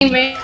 Amen.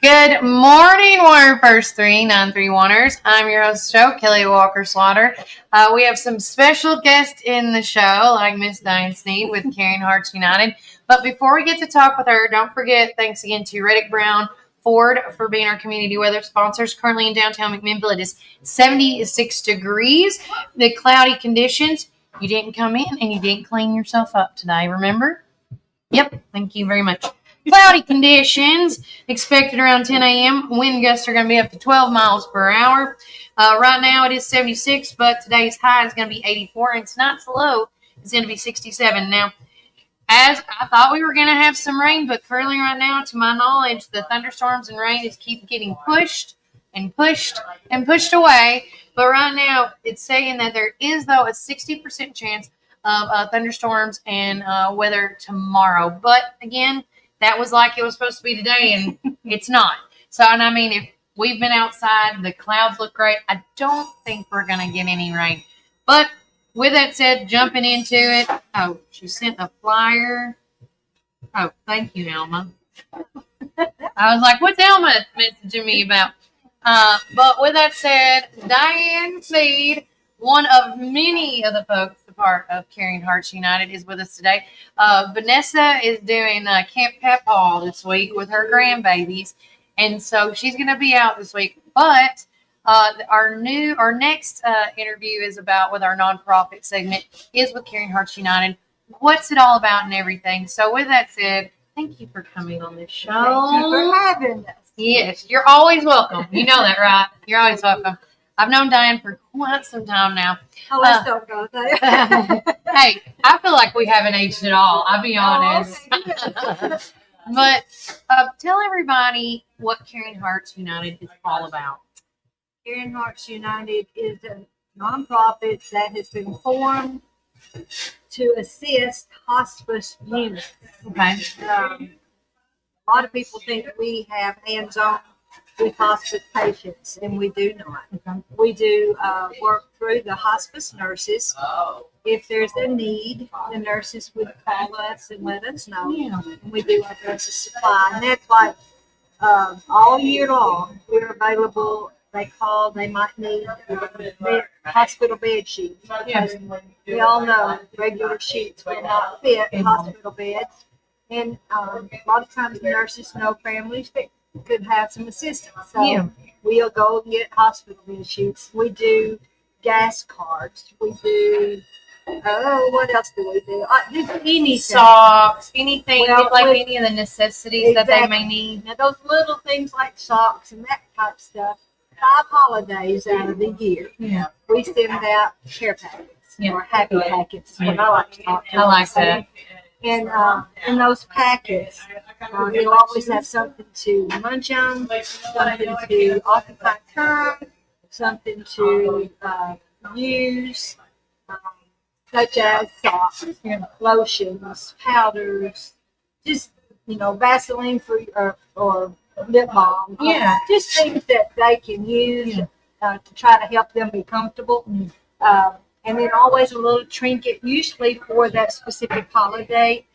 Good morning, Water First 3931ers. I'm your host, Joe, Kelly Walker Slaughter. We have some special guests in the show, like Miss Diane Sneed with Caring Hearts United. But before we get to talk with her, don't forget, thanks again to Reddick Brown Ford for being our community weather sponsors. Currently in downtown McMinnville, it is 76 degrees. The cloudy conditions. You didn't come in and you didn't clean yourself up today, remember? Yep, thank you very much. Cloudy conditions expected around 10 a.m. Wind gusts are going to be up to 12 miles per hour. Right now it is 76, but today's high is going to be 84, and tonight's low is going to be 67. Now, as I thought we were going to have some rain, but currently right now, to my knowledge, the thunderstorms and rain is keep getting pushed and pushed and pushed away. But right now, it's saying that there is, though, a 60% chance of thunderstorms and weather tomorrow. But again, that was like it was supposed to be today, and it's not. So, and I mean, if we've been outside, the clouds look great. I don't think we're going to get any rain. But with that said, jumping into it. Oh, she sent a flyer. Oh, thank you, Elma. I was like, what's Elma messaging me about? But with that said, Diane Sneed, one of many of the folks a part of Caring Hearts United, is with us today. Vanessa is doing Camp Papaw this week with her grandbabies, and so she's going to be out this week. But our next interview is about with our nonprofit segment is with Caring Hearts United. What's it all about and everything. So with that said, thank you for coming on this show. Thank you for having us. Yes, you're always welcome. You know that, right? You're always welcome. I've known Diane for quite some time now. Oh, let's don't go there. Hey, I feel like we haven't aged at all. I'll be honest. Okay. But tell everybody what Caring Hearts United is all about. Caring Hearts United is a nonprofit that has been formed to assist hospice units. Okay. A lot of people think we have hands-on with hospice patients, and we do not. Okay. We do work through the hospice nurses. If there's a need, the nurses would call us and let us know. Yeah. And we do our best to supply. And that's like all year long, we're available. They call, they might need hospital bed sheets. Because we all know regular sheets will not fit hospital beds. And a lot of times the nurses know families that could have some assistance. So we'll go and get hospital bed sheets. We do gas cards. We do, what else do we do? Just anything. Socks, anything, Well, like with- any of the necessities that they may need. Now, those little things like socks and that type of stuff, 5 holidays out of the year, Yeah. we send out care packets or happy packets is what I like to talk to. I like that. And in those packets, you'll always have something to munch on, something to occupy time, something to use, such as socks, lotions, powders, just, Vaseline for or lip balm. Yeah. Just things that they can use to try to help them be comfortable. And then always a little trinket, usually for that specific holiday,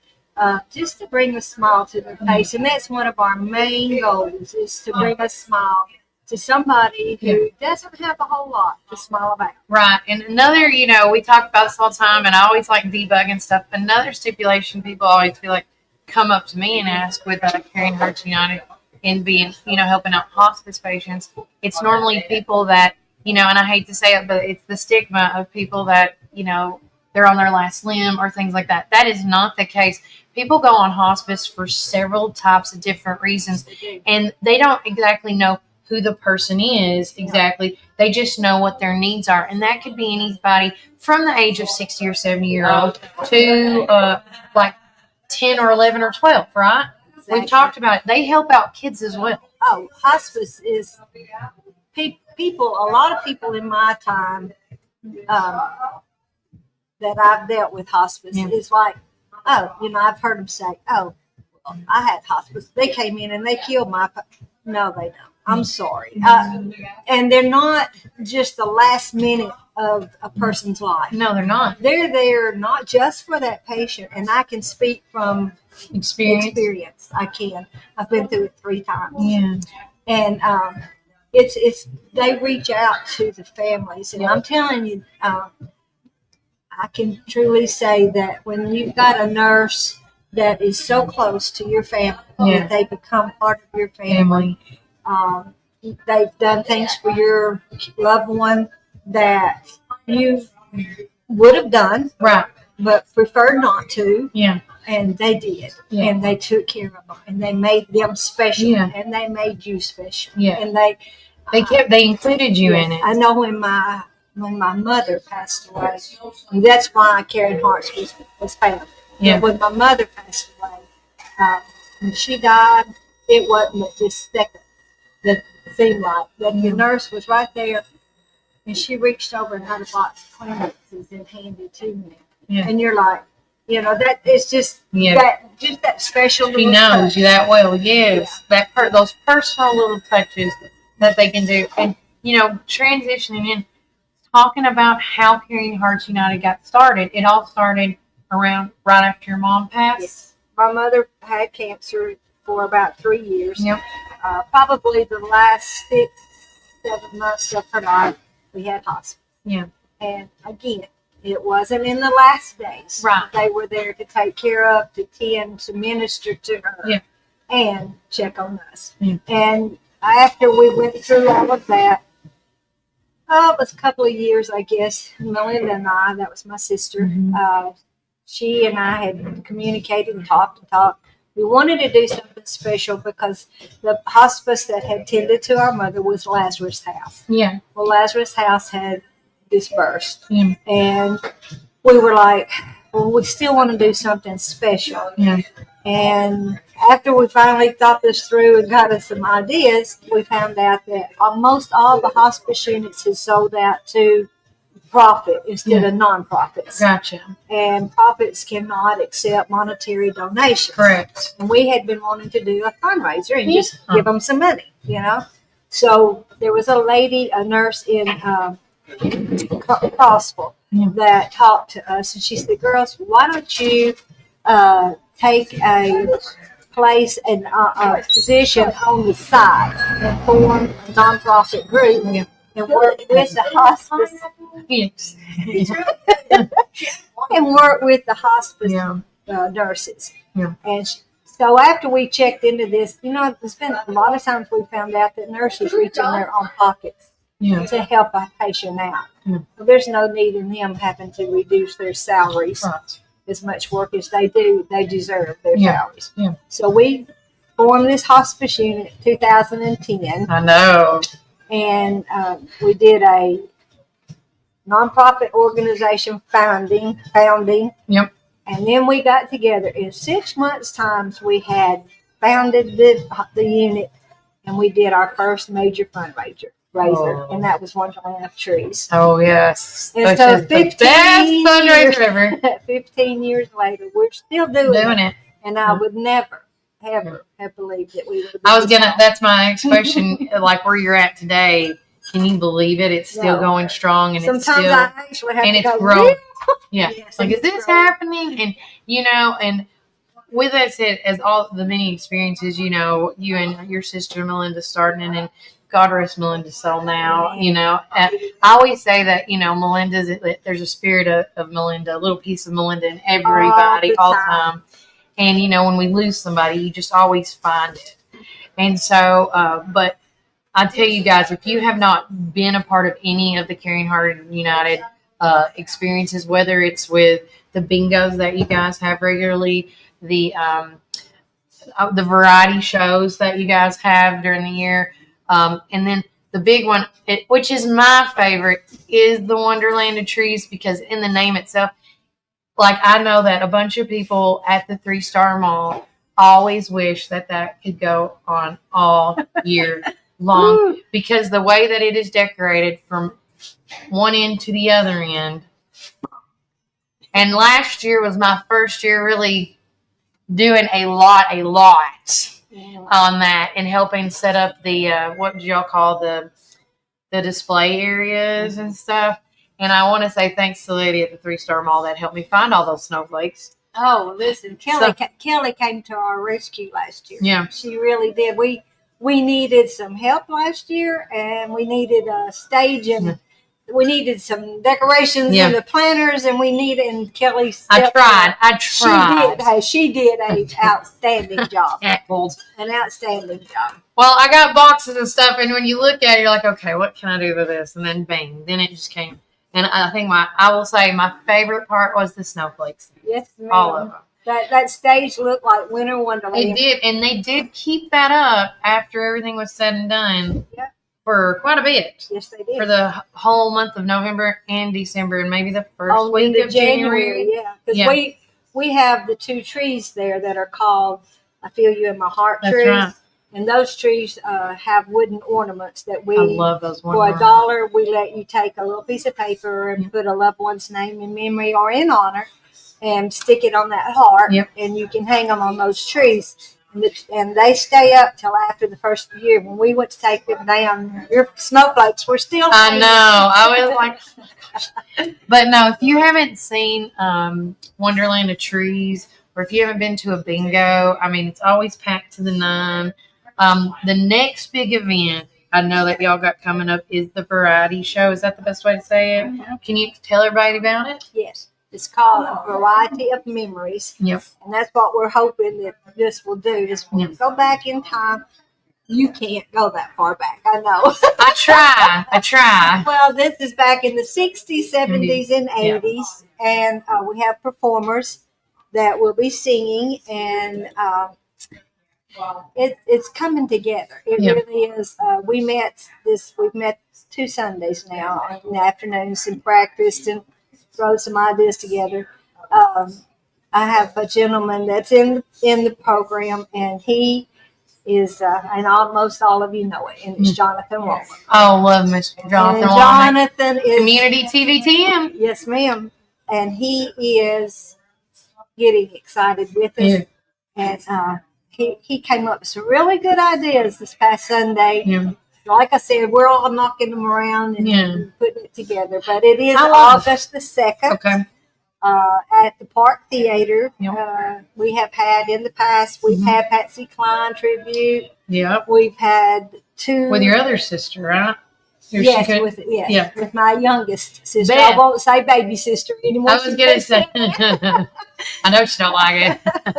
just to bring a smile to their face. And that's one of our main goals, is to bring a smile to somebody who doesn't have a whole lot to smile about. Right. And another, we talk about this all the time, and I always like debugging stuff. Another stipulation people always feel like come up to me and ask with Caring Hearts United and being, helping out hospice patients. It's normally people that, and I hate to say it, but it's the stigma of people that, they're on their last limb or things like that. That is not the case. People go on hospice for several types of different reasons, and they don't exactly know who the person is exactly. They just know what their needs are. And that could be anybody from the age of 60 or 70-year-old to like 10 or 11 or 12, right? Exactly. We've talked about it. They help out kids as well. Oh, hospice is people. A lot of people in my time that I've dealt with hospice is like, oh, I've heard them say, oh, I had hospice. They came in and they killed my. No, they don't. I'm sorry. And they're not just the last minute of a person's life. No, they're not. They're there not just for that patient. And I can speak from experience. I can. I've been through it 3 times. Yeah. And it's they reach out to the families. And I'm telling you, I can truly say that when you've got a nurse that is so close to your family, that they become part of your family. They've done things for your loved one that you would have done, right, but preferred not to. Yeah. And they did. Yeah. And they took care of them. And they made them special. Yeah. And they made you special. Yeah. And they included you in it. I know when my mother passed away, and that's why Caring Hearts was founded. Yeah. When my mother passed away, when she died, it wasn't just seconds that seemed like that the nurse was right there, and she reached over and had a box of Kleenexes and handed to me. Yeah. And you're like, that it's just that special. She knows you that well. Yes, those personal little touches that they can do, and transitioning in, talking about how Caring Hearts United got started. It all started around right after your mom passed. Yes. My mother had cancer for about 3 years. Yep. Probably the last 6-7 months of her life, we had hospice. Yeah. And again, it wasn't in the last days. Right. They were there to take care of, to tend, to minister to her, and check on us. Yeah. And after we went through all of that, it was a couple of years, I guess. Melinda and I, that was my sister, she and I had communicated and talked. We wanted to do something special because the hospice that had tended to our mother was Lazarus House. Yeah. Well, Lazarus House had dispersed. Yeah. And we were like, well, we still want to do something special. Yeah. And after we finally thought this through and got us some ideas, we found out that almost all the hospice units had sold out to profit instead of non-profits. Gotcha. And profits cannot accept monetary donations. Correct. And we had been wanting to do a fundraiser and just give them some money, So there was a lady, a nurse in Crossville that talked to us, and she said, girls, why don't you take a place and a position on the side and form a nonprofit group and work with the hospice. Yes. And work with the hospice nurses. Yeah. And so after we checked into this, there's been a lot of times we found out that nurses reach in their own pockets to help a patient out. Yeah. Well, there's no need in them having to reduce their salaries. Right. As much work as they do, they deserve their salaries. Yeah. So we formed this hospice unit in 2010. I know. And we did a nonprofit organization founding. Yep. And then we got together. In 6 months' time, we had founded the unit, and we did our first major fundraiser. And that was one to plant trees. Oh, yes. And so 15 years later, we're still doing it. And I would never, ever have believed that we would. That's my next question, like where you're at today. Can you believe it? It's still going strong, and sometimes it's still, I actually have and to it's go, growing. Yeah. Yes, like, is this happening? And, and with that said, as all the many experiences, you and your sister Melinda starting, and God rest Melinda's soul now, I always say that, there's a spirit of Melinda, a little piece of Melinda in everybody all the time. And, when we lose somebody, you just always find it. And so, but I tell you guys, if you have not been a part of any of the Caring Heart United experiences, whether it's with the bingos that you guys have regularly, the variety shows that you guys have during the year, And then the big one, which is my favorite, is the Wonderland of Trees, because in the name itself, like I know that a bunch of people at the 3-Star Mall always wish that could go on all year long, because the way that it is decorated from one end to the other end. And last year was my first year really doing a lot on that and helping set up the what do y'all call the display areas and stuff. And I want to say thanks to the lady at the 3-Star Mall that helped me find all those snowflakes. Oh, listen, Kelly came to our rescue last year. Yeah, she really did. We needed some help last year, and we needed a stage, and we needed some decorations and the planners, and Kelly. I tried. She did an outstanding job. An outstanding job. Well, I got boxes and stuff, and when you look at it, you're like, okay, what can I do with this? And then bang, then it just came. And I think I will say my favorite part was the snowflakes. Yes, ma'am. All of them. That stage looked like Winter Wonderland. It did, and they did keep that up after everything was said and done for quite a bit. Yes, they did. For the whole month of November and December, and maybe the first week of January. Yeah, because we have the 2 trees there that are called "I Feel You in My Heart" trees. Right. And those trees have wooden ornaments that I love those for $1, we let you take a little piece of paper and put a loved one's name in memory or in honor and stick it on that heart. Yep. And you can hang them on those trees. And they stay up till after the first year. When we went to take them down, your snowflakes were still I know. I was like, oh my gosh. But no, if you haven't seen Wonderland of Trees, or if you haven't been to a bingo, I mean, it's always packed to the nine. The next big event I know that y'all got coming up is the variety show. Is that the best way to say it? Mm-hmm. Can you tell everybody about it? Yes. It's called A Variety of Memories. Yep. And that's what we're hoping that this will do, is when we go back in time. You can't go that far back, I know. I try. Well, this is back in the 60s, 70s, and 80s. And we have performers that will be singing, and it's coming together. It really is. We've met 2 Sundays now in the afternoons and practiced and throw some ideas together. I have a gentleman that's in the program, and he is, and almost all of you know it, and it's Jonathan Womack. Oh, love Mr. Jonathan Womack. Jonathan is Community TVTM. Yes, ma'am. And he is getting excited with us. Yeah. And he came up with some really good ideas this past Sunday. Yeah. Like I said, we're all knocking them around and putting it together. But it is August the 2nd. Okay. At the Park Theater. Yep. We have had in the past, we've had Patsy Cline tribute. Yep. We've had 2. With your other sister, right? Yes, with my youngest sister. Beth. I won't say baby sister anymore. I was going to say. I know she don't like it.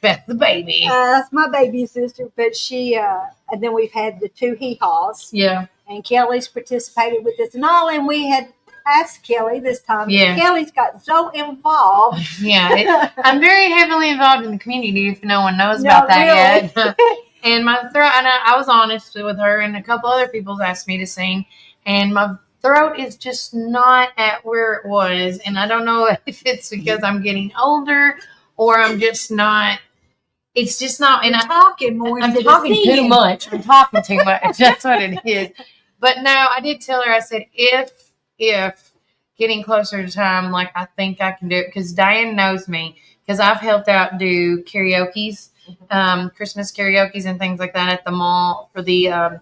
Beth the baby. That's my baby sister, but she, and then we've had the 2 hee-haws. Yeah. And Kelly's participated with this and all, and we had asked Kelly this time. Yeah. Kelly's got so involved. Yeah. I'm very heavily involved in the community, if no one knows about that yet. And my throat, and I was honest with her, and a couple other people asked me to sing, and my throat is just not at where it was. And I don't know if it's because I'm getting older or I'm just not. It's just not. And I'm talking more. I'm talking too much. I'm talking too much. That's what it is. But no, I did tell her, I said, if getting closer to time, like I think I can do it, because Diane knows me, because I've helped out do karaoke's, Christmas karaoke's and things like that at the mall for the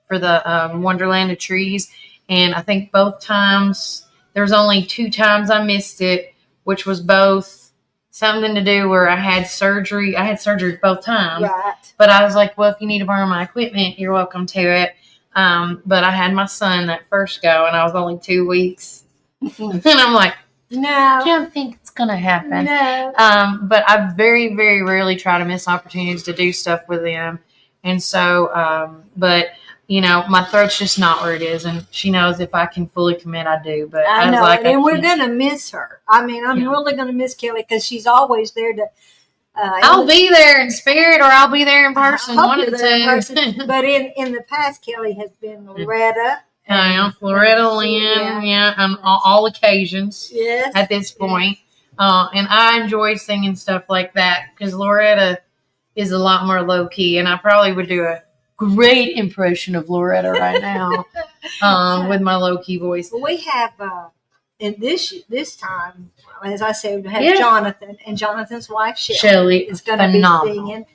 Wonderland of Trees. And I think both times, there's only 2 times I missed it, which was both something to do where I had surgery. I had surgery both times. Right. But I was like, well, if you need to borrow my equipment, you're welcome to it. But I had my son that first go, and I was only 2 weeks. And I'm like, no, I don't think it's going to happen. No. But I very, very rarely try to miss opportunities to do stuff with them. And so, but, you know, my throat's just not where it is. And she knows if I can fully commit, I do. But I know, and we're going to miss her. I mean, I'm really going to miss Kelly, because she's always there to I'll be there in spirit, or I'll be there in person. One of the two. But in the past, Kelly has been Loretta. Loretta Lynn, on all occasions. Yes. At this point, and I enjoy singing stuff like that because Loretta is a lot more low key, and I probably would do a great impression of Loretta right now with my low key voice. We have. And this time, as I said, we have Jonathan and Jonathan's wife Shelly is going to be singing,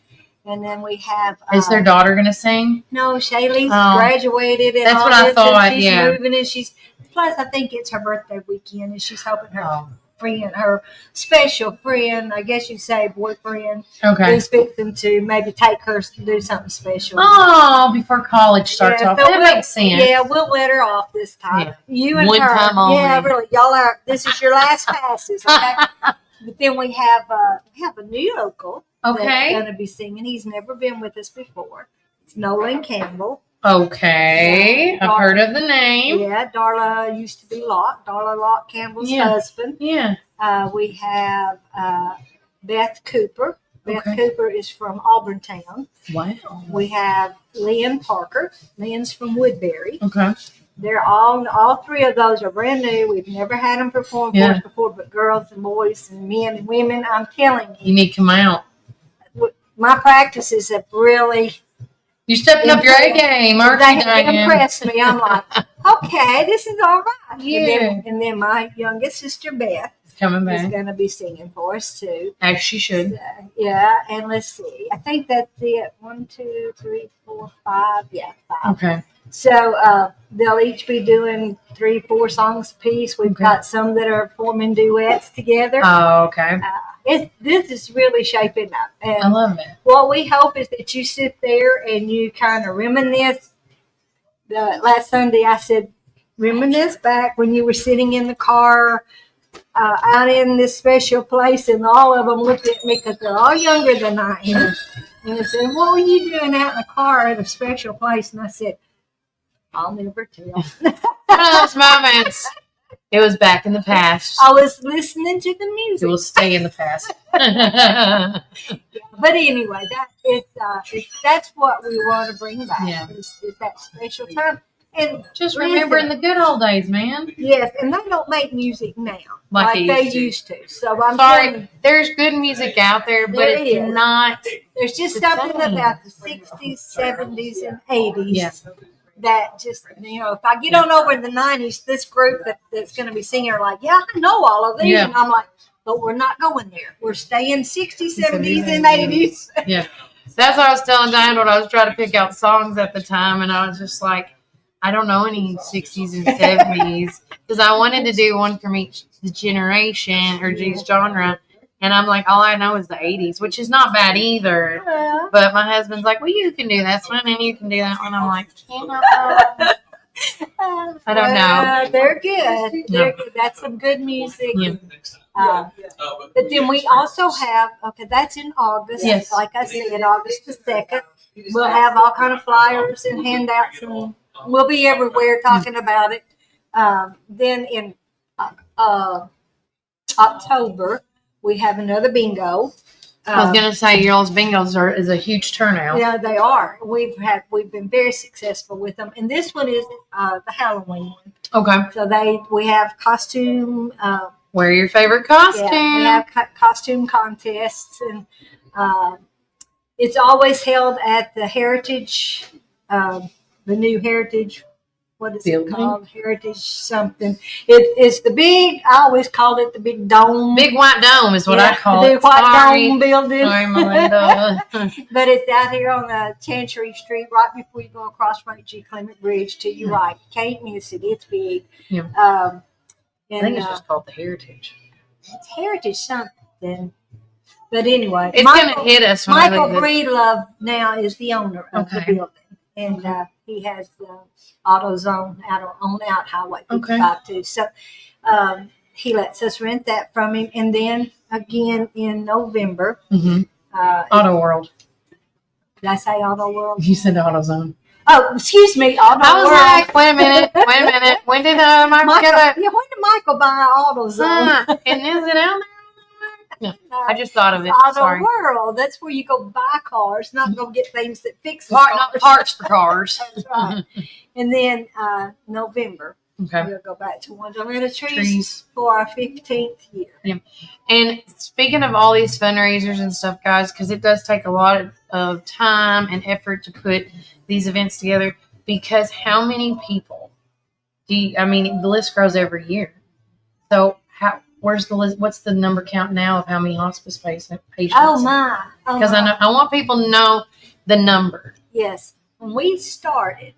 and then we have. Is their daughter going to sing? No, Shaylee's graduated. And that's what I thought. She's moving, and plus I think it's her birthday weekend, and she's hoping her friend, her special friend, I guess you'd say boyfriend, is fixing to maybe take her to do something special. Oh, before college starts off. That makes sense. Yeah, we'll let her off this time. Yeah. You and One her. time only. Yeah, really. Y'all are. This is your last passes, okay? But then we have a new local that's going to be singing. He's never been with us before. It's Nolan Campbell. Okay, I've heard of the name. Yeah, Darla used to be Darla Locke Campbell's husband. Yeah. We have Beth Cooper. Beth Cooper is from Auburntown. Wow. We have Lynn Parker. Lynn's from Woodbury. Okay. They're all three of those are brand new. We've never had them perform for us before, but girls and boys and men and women, I'm telling you. You need to come out. My practices have really... You're stepping up your A game, aren't you, Diane? They impressed me. I'm like, okay, this is all right. Yeah. And then my youngest sister, Beth, coming back, is going to be singing for us, too. As she should. And let's see. I think that's it. 1, 2, 3, 4, 5. Yeah, 5. Okay. So they'll each be doing 3, 4 songs a piece. We've got some that are forming duets together. Oh, okay. This is really shaping up. And I love it. What we hope is that you sit there and you kind of reminisce. Last Sunday I said, reminisce back when you were sitting in the car out in this special place, and all of them looked at me because they're all younger than I am. And they said, what were you doing out in the car at a special place? And I said, I'll never tell. One of those moments. It was back in the past. I was listening to the music. It will stay in the past. But anyway, that's what we want to bring back. Yeah. Is that special time. And just remembering the good old days, man. Yes, and they don't make music now like they used to. So I'm sorry. There's good music out there, but it's not. There's just something about the 60s, 70s, and 80s. Yes. That just, if I get on over in the 90s, this group that's going to be singing are like, yeah, I know all of these. Yeah. And I'm like, but we're not going there. We're staying 60s, 70s, and 80s. Yeah. That's what I was telling Diane when I was trying to pick out songs at the time. And I was just like, I don't know any 60s and 70s. Because I wanted to do one from each generation or each genre. And I'm like, all I know is the 80s, which is not bad either. Yeah. But my husband's like, well, you can do that one and you can do that one. I'm like, I don't know. They're good. They're good. That's some good music. Yeah. But then we also have, that's in August. Yes. Like I said, August the 2nd. We'll have all kind of flyers and handouts, and we'll be everywhere talking about it. Then in October, we have another bingo. I was going to say, y'all's bingos is a huge turnout. Yeah, they are. We've been very successful with them, and this one is the Halloween one. Okay. So we have costume. Wear your favorite costume. Yeah, we have costume contests, and it's always held at the Heritage, the new Heritage. What is it called? Heritage something. It's the big, I always called it the big dome. Big white dome is what I call it. The big white dome building. Sorry, Melinda. But it's out here on Chancery Street, right before you go across from G. Clement Bridge to your right. You can't miss it. It's big. Yeah. I think it's just called the Heritage. It's Heritage something. But anyway. It's going to hit us. Michael Breedlove now is the owner of the building. And he has the AutoZone out Highway 55 too. So he lets us rent that from him. And then again in November. Auto World. Did I say Auto World? You said AutoZone. Oh, excuse me. Auto I was World. like, wait a minute. When did Michael get that? Yeah, when did Michael buy AutoZone? And is it out there? Yeah. I just thought of it. Auto World. That's where you go buy cars, not go get things that fix cars. Not parts for cars. That's right. And then November, Okay. we'll go back to Wonderland Trees for our 15th year. Yeah. And speaking of all these fundraisers and stuff, guys, because it does take a lot of time and effort to put these events together, because how many people the list grows every year. So where's the list? What's the number count now of how many hospice patients? Oh my! Because I want people to know the number. Yes, when we started,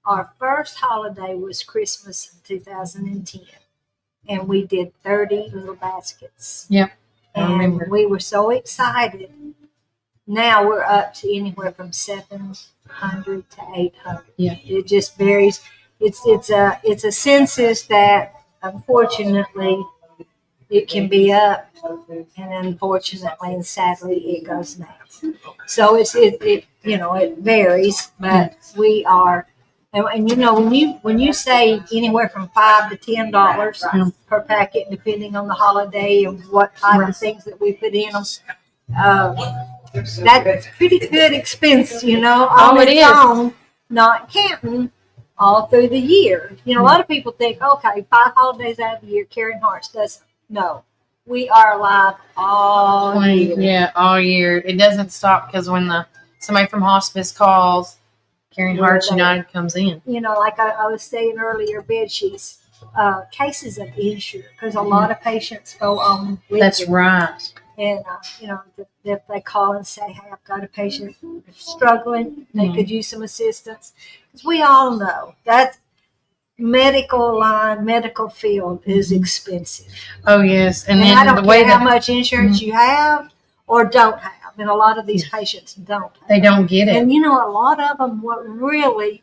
our first holiday was Christmas 2010, and we did 30 little baskets. Yep, I remember. We were so excited. Now we're up to anywhere from 700 to 800. Yeah, it just varies. It's a census that unfortunately it can be up, and unfortunately and sadly it goes down. So it varies, but we are, and when you say anywhere from $5 to $10 per packet, depending on the holiday and what type of things that we put in them, that's pretty good expense, on its own, not counting all through the year. A lot of people think, okay, 5 holidays out of the year, Caring Hearts doesn't. No, we are alive all year. Yeah, all year. It doesn't stop because when somebody from hospice calls, Caring Hearts United comes in. Like I was saying earlier, bed sheets, cases of insurance, because a lot of patients go on with That's right. And, if they call and say, hey, I've got a patient struggling, they could use some assistance. Because we all know that medical field is expensive. Oh, yes. And then I don't care how much insurance you have or don't have. And a lot of these patients don't have. They don't get it. And, a lot of them, what really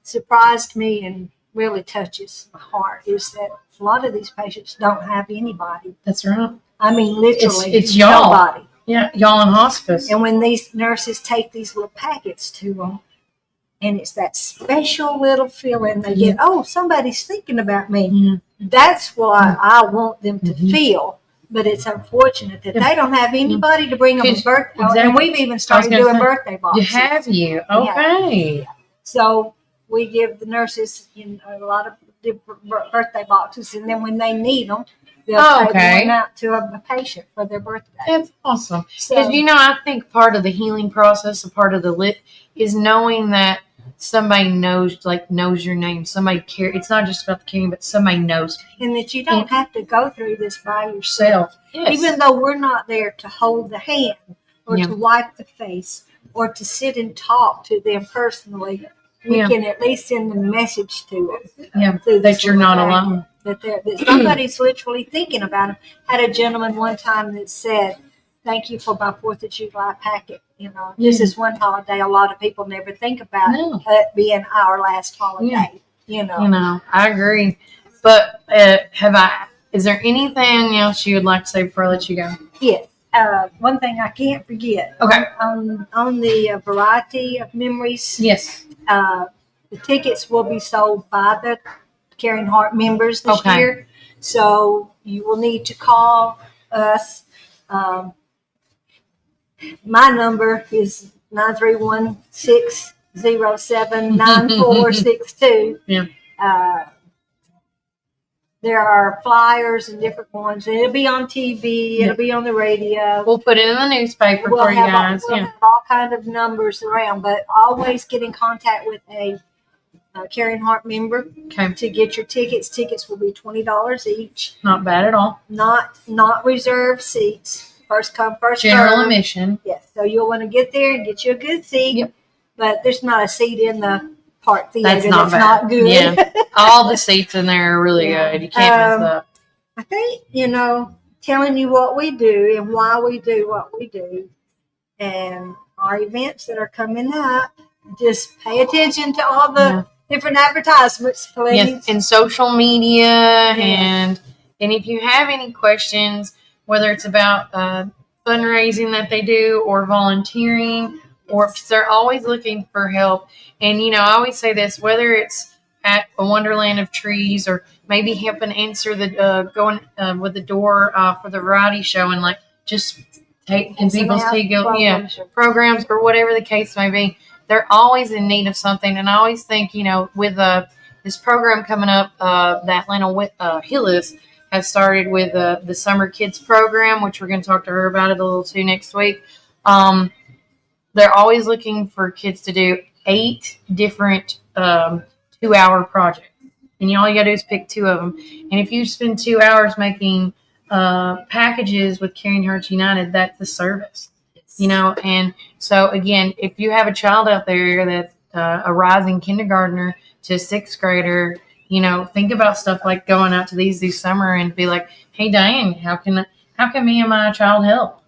surprised me and really touches my heart is that a lot of these patients don't have anybody. That's right. I mean, literally, it's y'all. Nobody. Yeah, y'all in hospice. And when these nurses take these little packets to them, and it's that special little feeling they get, oh, somebody's thinking about me. Yeah. That's what I want them to feel. But it's unfortunate that they don't have anybody to bring them a birthday. Exactly. And we've even started doing birthday boxes. Have you? Okay. Yeah. So we give the nurses a lot of different birthday boxes, and then when they need them, they'll take one out to a patient for their birthday. That's awesome. Because, I think part of the healing process, a part of the lit, is knowing that somebody knows your name. Somebody cares. It's not just about the caring, but somebody knows. And that you don't have to go through this by yourself. Yes. Even though we're not there to hold the hand or to wipe the face or to sit and talk to them personally, we can at least send a message to them. Yeah, that you're not alone. That somebody's literally thinking about them. I had a gentleman one time that said, thank you for my 4th of July packet. This is one holiday a lot of people never think about it being our last holiday. I agree. But is there anything else you would like to say before I let you go? Yes. One thing I can't forget. Okay. On the variety of memories. Yes. The tickets will be sold by the Caring Heart members this year. So you will need to call us. My number is 931-607-9462. Yeah. There are flyers and different ones. It'll be on TV. It'll be on the radio. We'll put it in the newspaper for you guys. We'll have all kind of numbers around, but always get in contact with a Caring Heart member to get your tickets. Tickets will be $20 each. Not bad at all. Not reserved seats. First come, first served. General admission. Yes. So you'll want to get there and get you a good seat. Yep. But there's not a seat in the park theater that's not good. Yeah. All the seats in there are really good. You can't mess up. I think, telling you what we do and why we do what we do and our events that are coming up, just pay attention to all the different advertisements, please. Yes, in social media and if you have any questions, whether it's about fundraising that they do or volunteering, or they're always looking for help. And, I always say this, whether it's at a Wonderland of Trees, or maybe helping answer the going with the door for the variety show, and like just taking people's programs or whatever the case may be. They're always in need of something, and I always think, with this program coming up that Atlanta Hillis has started with the Summer Kids program, which we're going to talk to her about it a little too next week. They're always looking for kids to do 8 different 2-hour projects. And all you got to do is pick 2 of them. And if you spend 2 hours making packages with Caring Hearts United, that's a service. And so, again, if you have a child out there that's a rising kindergartner to a 6th grader, think about stuff like going out to these this summer and be like, hey, Diane, how can me and my child help?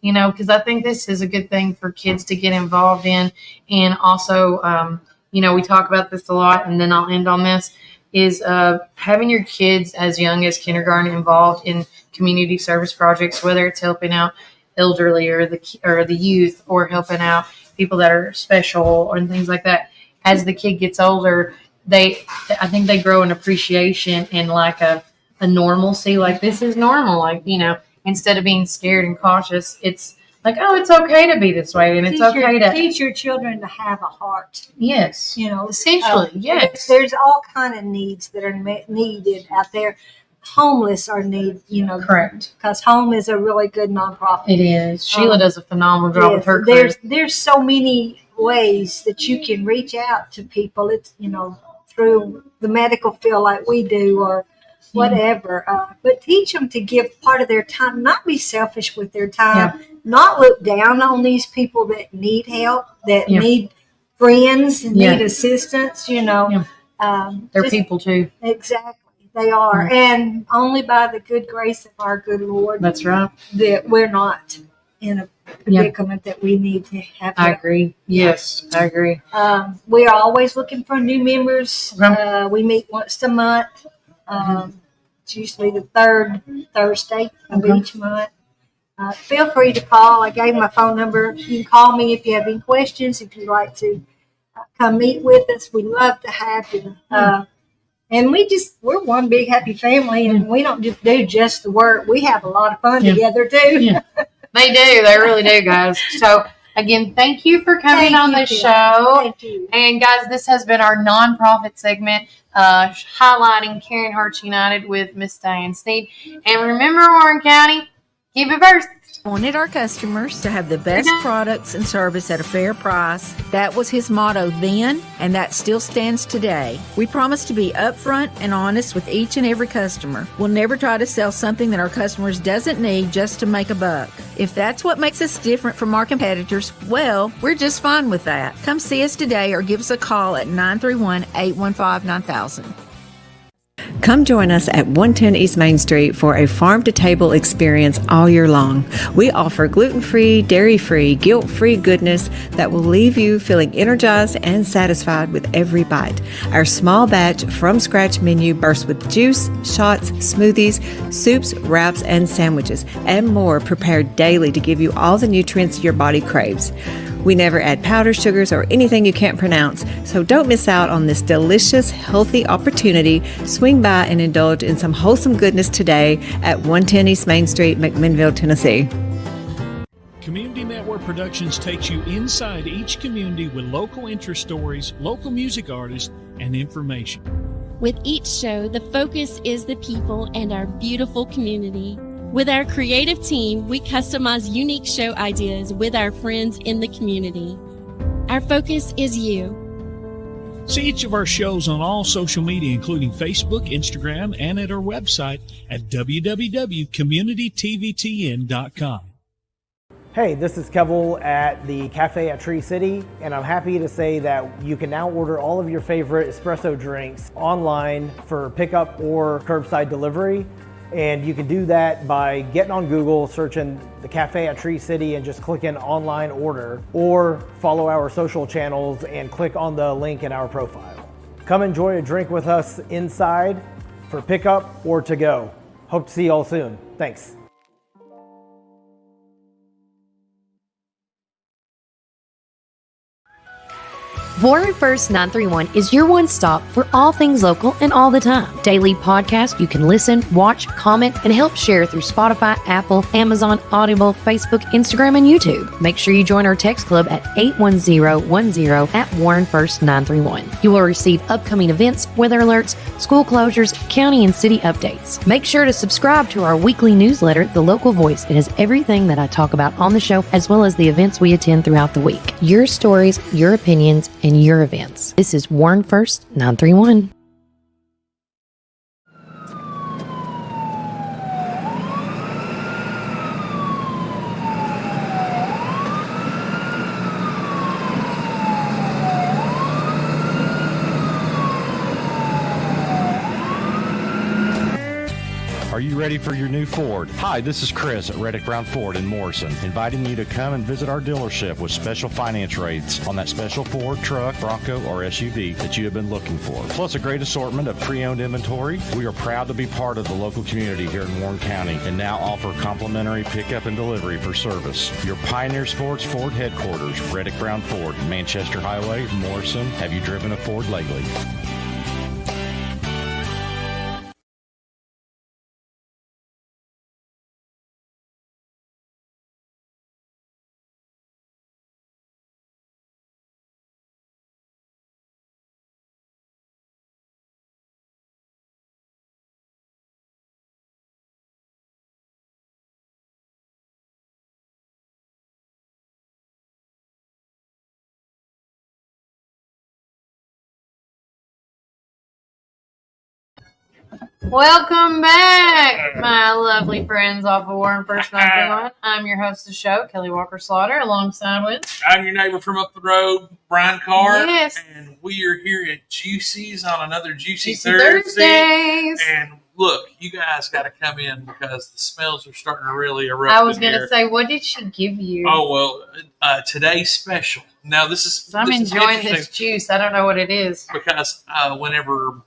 Because I think this is a good thing for kids to get involved in. And also, we talk about this a lot, and then I'll end on this, is having your kids as young as kindergarten involved in community service projects, whether it's helping out elderly or the youth, or helping out people that are special and things like that. As the kid gets older, I think they grow an appreciation and like a normalcy, like this is normal, like, instead of being scared and cautious, it's like, oh, it's okay to be this way, and it's okay to teach your children to have a heart. Yes, essentially, yes. There's all kind of needs that are needed out there. Homeless are needed, correct, because Home is a really good nonprofit. It is. Sheila does a phenomenal job with her crew. There's so many ways that you can reach out to people. It's through the medical field like we do, or whatever, but teach them to give part of their time, not be selfish with their time, not look down on these people that need help, that need friends and need assistance, They're people too. Exactly. They are. And only by the good grace of our good Lord. That's right. That we're not in a predicament that we need to have. I agree. Yes, I agree. We are always looking for new members. We meet once a month. It's usually the 3rd Thursday of each month. Feel free to call. I gave my phone number. You can call me if you have any questions, if you'd like to come meet with us. We'd love to have you. And we're one big happy family, and we don't just do just the work. We have a lot of fun together too. Yeah. They do. They really do, guys. So, again, thank you for coming on the show. Thank you. And, guys, this has been our nonprofit segment highlighting Caring Hearts United with Miss Diane Sneed. And remember, Warren County, keep it first. Wanted our customers to have the best products and service at a fair price. That was his motto then, and that still stands today. We promise to be upfront and honest with each and every customer. We'll never try to sell something that our customers doesn't need just to make a buck. If that's what makes us different from our competitors, well, we're just fine with that. Come see us today or give us a call at 931-815-9000. Come join us at 110 East Main Street for a farm-to-table experience all year long. We offer gluten-free, dairy-free, guilt-free goodness that will leave you feeling energized and satisfied with every bite. Our small batch from-scratch menu bursts with juice, shots, smoothies, soups, wraps, and sandwiches, and more prepared daily to give you all the nutrients your body craves. We never add powder, sugars, or anything you can't pronounce, so don't miss out on this delicious, healthy opportunity. Swing by and indulge in some wholesome goodness today at 110 East Main Street, McMinnville, Tennessee. Community Network Productions takes you inside each community with local interest stories, local music artists, and information. With each show, the focus is the people and our beautiful community. With our creative team, we customize unique show ideas with our friends in the community. Our focus is you. See each of our shows on all social media, including Facebook, Instagram, and at our website at www.communitytvtn.com. Hey, this is Kevel at the Cafe at Tree City, and I'm happy to say that you can now order all of your favorite espresso drinks online for pickup or curbside delivery. And you can do that by getting on Google, searching the Cafe at Tree City and just clicking online order, or follow our social channels and click on the link in our profile. Come enjoy a drink with us inside for pickup or to go. Hope to see you all soon. Thanks. Warren First 931 is your one stop for all things local and all the time. Daily podcast you can listen, watch, comment, and help share through Spotify, Apple, Amazon, Audible, Facebook, Instagram, and YouTube. Make sure you join our text club at 81010 at Warren First 931. You will receive upcoming events, weather alerts, school closures, county and city updates. Make sure to subscribe to our weekly newsletter, The Local Voice. It has everything that I talk about on the show, as well as the events we attend throughout the week. Your stories, your opinions, and your events. This is Warren First 931. Are you ready for your new Ford? Hi, this is Chris at Reddick Brown Ford in Morrison, inviting you to come and visit our dealership with special finance rates on that special Ford truck, Bronco, or SUV that you have been looking for. Plus a great assortment of pre-owned inventory. We are proud to be part of the local community here in Warren County and now offer complimentary pickup and delivery for service. Your Pioneer Sports Ford headquarters, Reddick Brown Ford, Manchester Highway, Morrison. Have you driven a Ford lately? Welcome back, my lovely friends off of Warren First 931. I'm your host of the show, Kelly Walker Slaughter, alongside with... I'm your neighbor from up the road, Brian Carr. Yes. And we are here at Juicy's on another Juicy Thursdays. And look, you guys got to come in because the smells are starting to really erupt. I was going to say, what did she give you? Oh, well, today's special. Now, this is... I'm enjoying this juice. I don't know what it is. Because whenever...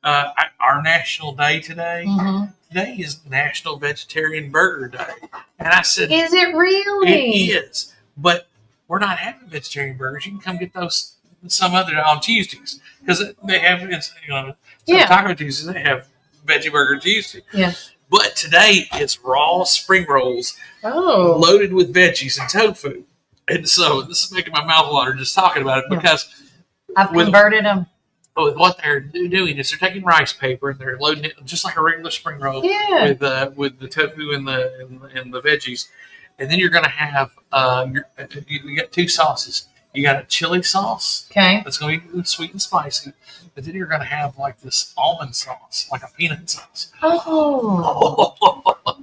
our national day today. Mm-hmm. Today is National Vegetarian Burger Day, and I said, "Is it really? It is." But we're not having vegetarian burgers. You can come get those some other on Tuesdays because they have Taco Tuesdays. They have veggie burger Tuesday. Yeah. But today it's raw spring rolls, loaded with veggies and tofu, and so this is making my mouth water just talking about it because I've converted them. What they're doing is they're taking rice paper and they're loading it just like a regular spring roll with the tofu and the veggies, and then you're going to have you got two sauces. You got a chili sauce, that's going to be sweet and spicy, but then you're going to have like this almond sauce, like a peanut sauce.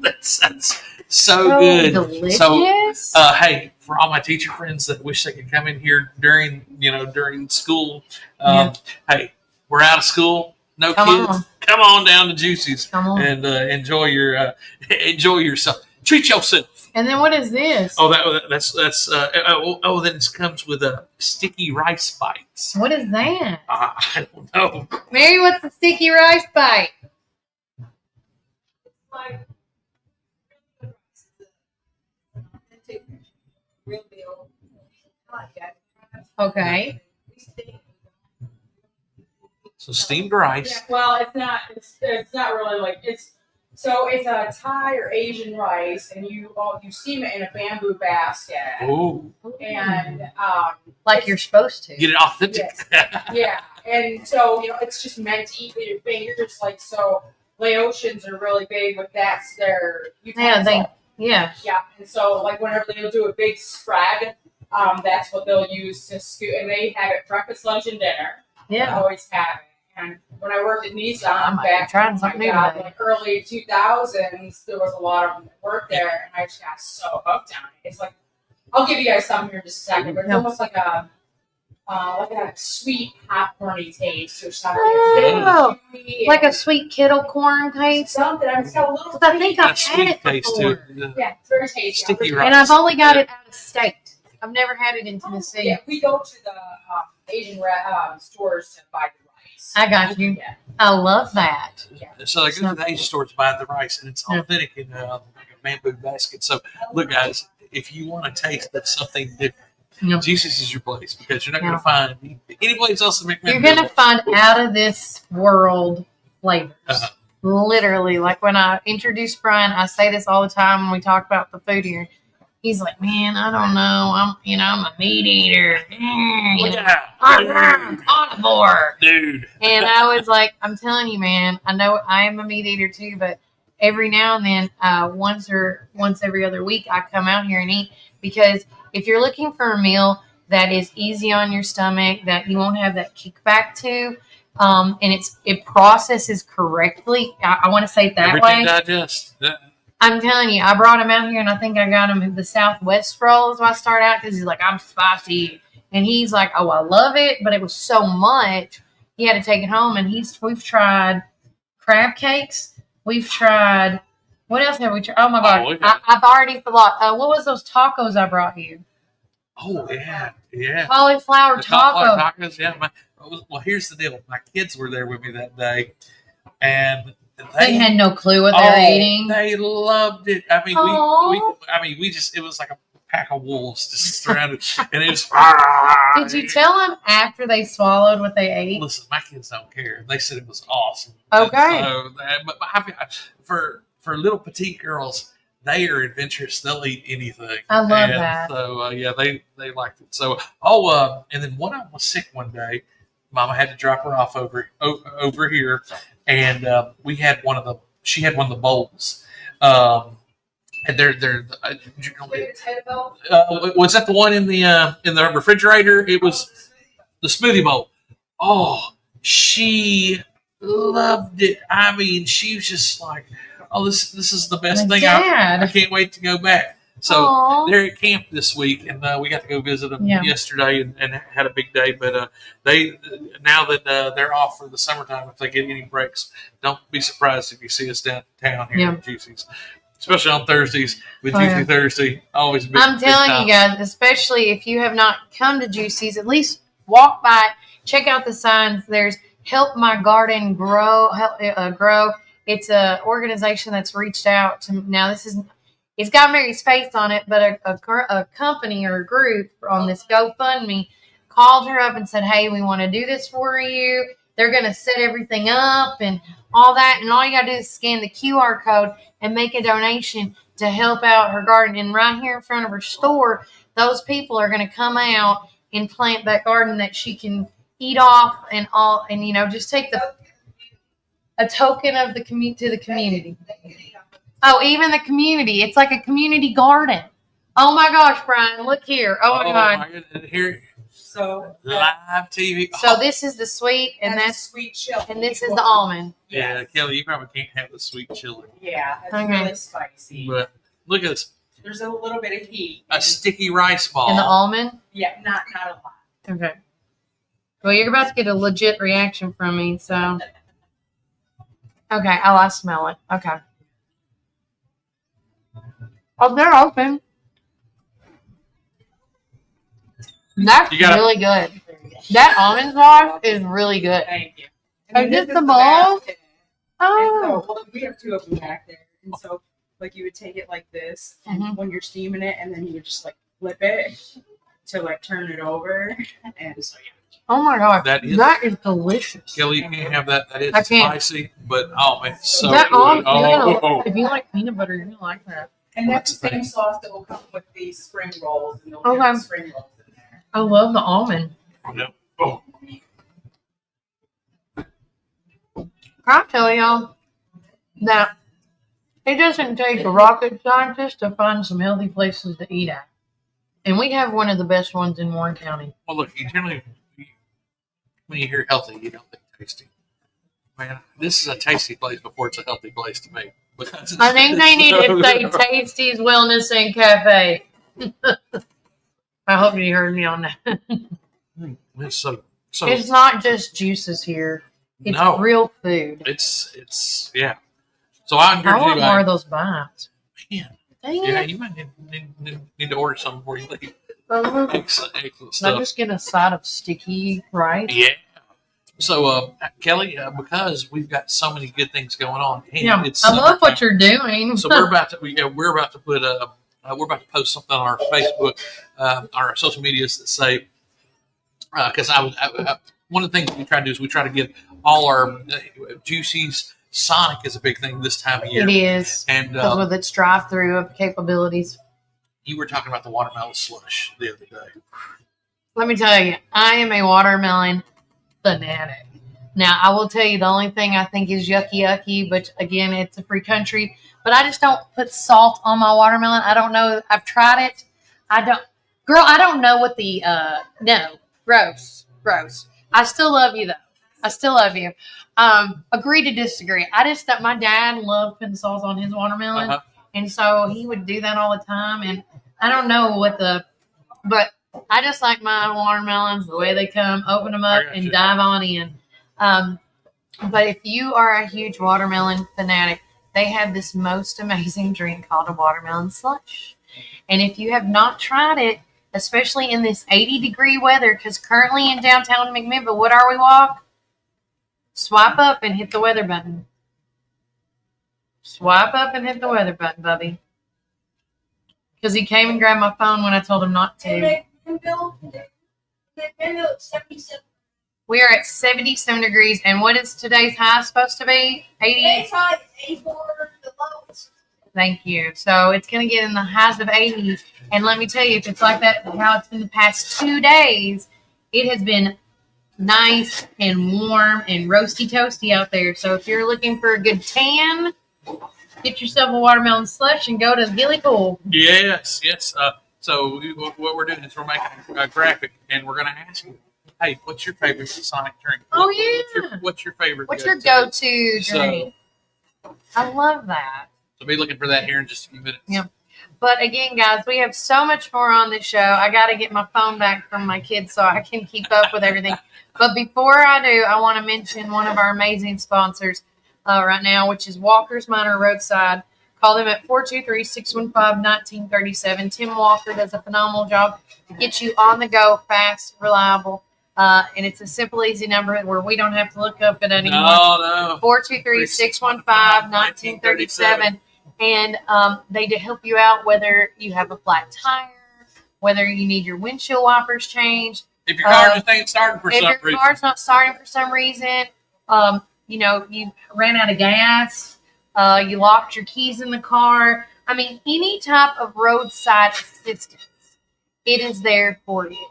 That's so good, delicious. So hey, for all my teacher friends that wish they could come in here during school, hey, we're out of school, no kids. Come on down to Juicy's and enjoy yourself. Treat yourself. And then what is this? Oh, that's then it comes with sticky rice bites. What is that? I don't know. Mary, what's the sticky rice bite? Okay. So steamed rice. Yeah, well, it's not really like it's. So it's a Thai or Asian rice, and you steam it in a bamboo basket. Ooh. And like you're supposed to get it authentic. Yes. Yeah, and so it's just meant to eat with your fingers. Like so, Laotians are really big with that's their utensil. Yeah. And so like whenever they'll do a big spread, that's what they'll use to scoop, and they have it breakfast, lunch, and dinner. Yeah. They always have it. And when I worked at Nissan back in like early 2000s, there was a lot of them that worked there, and I just got so hooked on it. It's like, I'll give you guys some here in just a second, but it's almost like a sweet popcorny taste or something. Oh, like a sweet kettle corn taste. Something. I've got a little. I think I've had it before. Yeah, it's very tasty. Sticky rice. And I've only got it out of state. I've never had it in Tennessee. Yeah, we go to the Asian stores to buy the rice. I got you. Yeah. I love that. Yeah. So they go to the Asian store to buy the rice, and it's authentic in like a bamboo basket. So look, guys, if you want a taste of something different, Yep. Juicy's is your place because you're not going to find any place else in McMinnville. You're going to find out of this world flavors. Literally, like when I introduced Brian, I say this all the time when we talk about the food here. He's like, man, I don't know. I'm a meat eater. I'm carnivore. Dude. And I was like, I'm telling you, man, I know I am a meat eater too, but every now and then, once every other week, I come out here and eat because if you're looking for a meal that is easy on your stomach, that you won't have that kickback to, and it processes correctly. I want to say it that Everything way. Digest. I'm telling you, I brought him out here, and I think I got him the Southwest roll is why I started out because he's like, I'm spicy, and he's like, oh, I love it, but it was so much, he had to take it home. And we've tried crab cakes, we've tried what else have we tried? Oh my god, I've already forgot. What was those tacos I brought you? Oh yeah. Cauliflower tacos. Yeah. Well, here's the deal. My kids were there with me that day, and they had no clue what they were eating. They loved it. I mean, we just, it was like a pack of wolves just surrounded, and it was. Did you tell them after they swallowed what they ate? Listen, my kids don't care. They said it was awesome. Okay. So, for little petite girls, they are adventurous. They'll eat anything. I love that. So they liked it. So and then one of them was sick one day. Mama had to drop her off over here, and she had one of the bowls. And they're was that the one in the refrigerator? It was the smoothie bowl. Oh, she loved it. I mean, she was just like, oh, this is the best thing. I can't wait to go back. So they're at camp this week, and we got to go visit them yesterday and had a big day. But now that they're off for the summertime, if they get any breaks, don't be surprised if you see us downtown here at Juicy's, especially on Thursdays with Juicy Thursday. Always big. I'm telling you guys, especially if you have not come to Juicy's, at least walk by, check out the signs. There's Help My Garden Grow. It's an organization that's reached out to. Now it's got Mary's face on it, but a company or a group on this GoFundMe called her up and said, hey, we want to do this for you. They're going to set everything up and all that. And all you got to do is scan the QR code and make a donation to help out her garden. And right here in front of her store, those people are going to come out and plant that garden that she can eat off and just take a token of the to the community. Oh, even the community. It's like a community garden. Oh, my gosh, Brian. Look here. Oh, my God. Here. So, live TV. So, this is the sweet, and that's sweet chili. And this is the almond. Yeah, Kelly, you probably can't have the sweet chili. Yeah, it's really spicy. But look at this. There's a little bit of heat. A sticky rice ball. And the almond? Yeah, not a lot. Okay. Well, you're about to get a legit reaction from me, so. Okay. Oh, I smell it. Okay. Oh, they're open. That's really good. That almond sauce is really good. Thank you. Is this the bowl? Oh. So, we have two of them back there. And so, like, you would take it like this and when you're steaming it, and then you would just, like, flip it to, like, turn it over. And so, yeah. Oh, my God. That is delicious. Kelly, you can't have that. That is spicy, but, oh, man, it's so that good. If you like peanut butter, you're going to like that. And that's the same sauce that will come with these spring rolls. And you'll get spring rolls in there. I love the almond. Yep. Oh. I tell y'all that it doesn't take a rocket scientist to find some healthy places to eat at. And we have one of the best ones in Warren County. Well, look, you generally, when you hear healthy, you don't think tasty. Man, this is a tasty place before it's a healthy place to me. I think they need to say Tasty's Wellness and Cafe. I hope you heard me on that. It's so it's not just juices here. It's real food. It's yeah. So I encourage you. I want more of those bites. Man, yeah, you might need to order some before you leave. Excellent stuff. I'll just get a side of sticky rice. Yeah. So, Kelly, because we've got so many good things going on, I love what you're doing. So we're about to put we're about to post something on our Facebook, our social medias that say, because one of the things we try to do is we try to get all our juices. Sonic is a big thing this time of year. It is, and because with its drive-through capabilities. You were talking about the watermelon slush the other day. Let me tell you, I am a watermelon fanatic. Now, I will tell you, the only thing I think is yucky, but again, it's a free country. But I just don't put salt on my watermelon. I don't know. I've tried it. I don't know what the, no, gross. I still love you, though. I still love you. Agree to disagree. My dad loved putting salt on his watermelon. And so he would do that all the time. And I don't know but I just like my watermelons the way they come, open them up and dive on in. But if you are a huge watermelon fanatic, they have this most amazing drink called a watermelon slush. And if you have not tried it, especially in this 80-degree weather, because currently in downtown McMinnville, what are we, Walk? Swipe up and hit the weather button. Swipe up and hit the weather button, Bubby. Because he came and grabbed my phone when I told him not to. We are at 77 degrees, and what is today's high supposed to be? 80? Today's high is 84, the lowest. Thank you. So it's going to get in the highs of 80s. And let me tell you, if it's like that, how it's been the past 2 days, it has been nice and warm and roasty toasty out there. So if you're looking for a good tan, get yourself a watermelon slush and go to Gilly Pool. Yes. So what we're doing is we're making a graphic, and we're going to ask you, hey, what's your favorite Sonic drink? Oh, yeah. What's your favorite? What's your go-to drink? I love that. So be looking for that here in just a few minutes. Yep. But again, guys, we have so much more on this show. I got to get my phone back from my kids so I can keep up with everything. But before I do, I want to mention one of our amazing sponsors right now, which is Walker's Minor Roadside. Call them at 423-615-1937. Tim Walker does a phenomenal job to get you on the go, fast, reliable. And it's a simple, easy number where we don't have to look up it anymore. No. 423-615-1937. And they help you out whether you have a flat tire, whether you need your windshield wipers changed. If your car just ain't starting for some reason. If your car's not starting for some reason, you ran out of gas, you locked your keys in the car. I mean, any type of roadside assistance, it is there for you.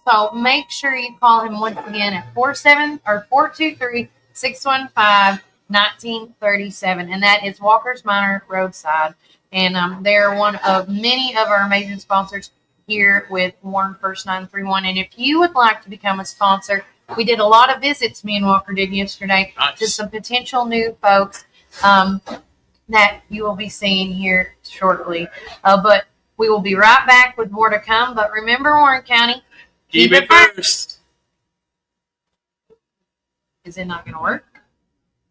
So make sure you call him once again at 423-615-1937. And that is Walker's Minor Roadside. And they're one of many of our amazing sponsors here with Warren First 931. And if you would like to become a sponsor, we did a lot of visits, me and Walker did yesterday, to some potential new folks that you will be seeing here shortly. But we will be right back with more to come. But remember, Warren County, keep it first. Is it not going to work?